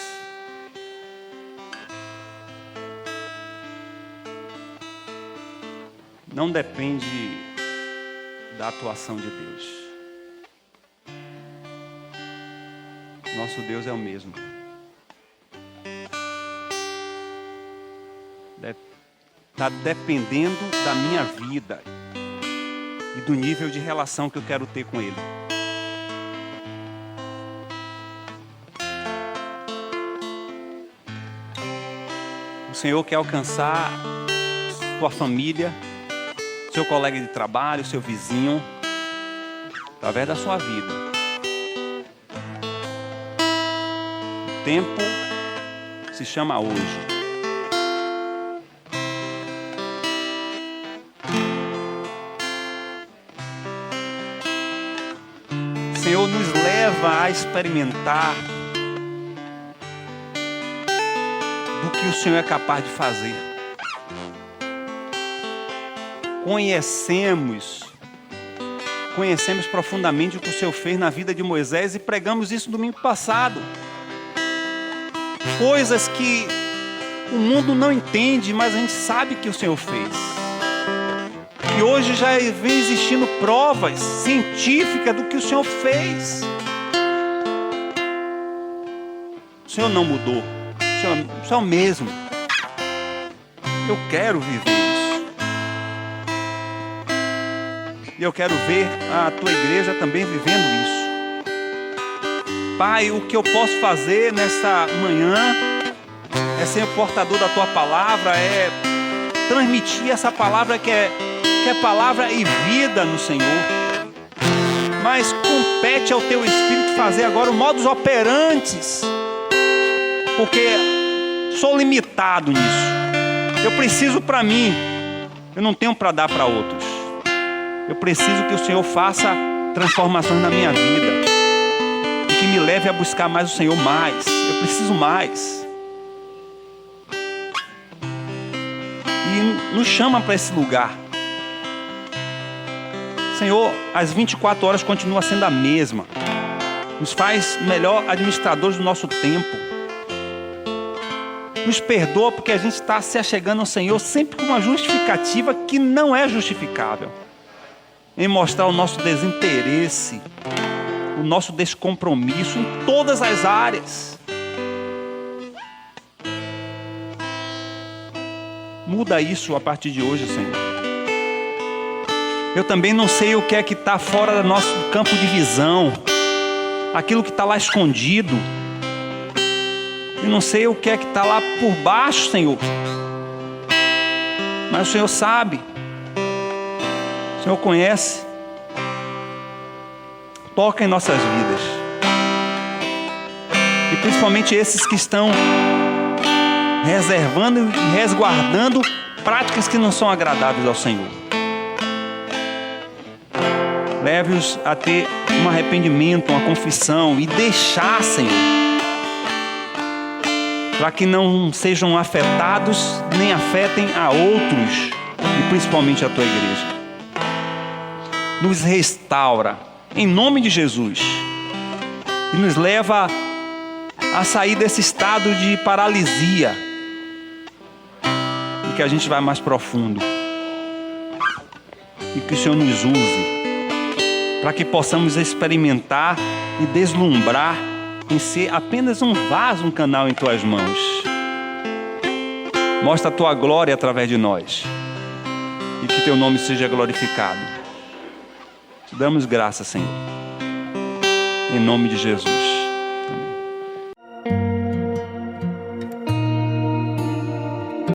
Speaker 1: Não depende da atuação de Deus. Nosso Deus é o mesmo. Está dependendo da minha vida e do nível de relação que eu quero ter com Ele. O Senhor quer alcançar sua família, seu colega de trabalho, seu vizinho, através da sua vida. O tempo se chama hoje. O Senhor nos leva a experimentar do que o Senhor é capaz de fazer. Conhecemos profundamente o que o Senhor fez na vida de Moisés e pregamos isso domingo passado. Coisas que o mundo não entende, mas a gente sabe que o Senhor fez. E hoje já vem existindo provas científicas do que o Senhor fez. O Senhor não mudou. O Senhor é o mesmo. Eu quero viver isso. E eu quero ver a tua igreja também vivendo isso. Pai, o que eu posso fazer nesta manhã é ser o portador da tua palavra, é transmitir essa palavra que é palavra e vida no Senhor. Mas compete ao teu Espírito fazer agora o modus operandi, porque sou limitado nisso. Eu preciso para mim, eu não tenho para dar para outros. Eu preciso que o Senhor faça transformações na minha vida e que me leve a buscar mais o Senhor mais. Eu preciso mais. E nos chama para esse lugar. Senhor, as 24 horas continua sendo a mesma. Nos faz melhor administradores do nosso tempo. Nos perdoa porque a gente está se achegando ao Senhor sempre com uma justificativa que não é justificável. Em mostrar o nosso desinteresse, o nosso descompromisso em todas as áreas. Muda isso a partir de hoje, Senhor. Eu também não sei o que é que está fora do nosso campo de visão, aquilo que está lá escondido. Eu não sei o que é que está lá por baixo, Senhor. Mas o Senhor sabe. O Senhor conhece. Toca em nossas vidas. E principalmente esses que estão reservando e resguardando práticas que não são agradáveis ao Senhor. Leve-os a ter um arrependimento, uma confissão e deixar, Senhor, para que não sejam afetados nem afetem a outros e principalmente a tua igreja. Nos restaura em nome de Jesus e nos leva a sair desse estado de paralisia e que a gente vai mais profundo e que o Senhor nos use para que possamos experimentar e deslumbrar em ser apenas um vaso, um canal em tuas mãos. Mostra a tua glória através de nós e que teu nome seja glorificado. Te damos graça, Senhor, em nome de Jesus.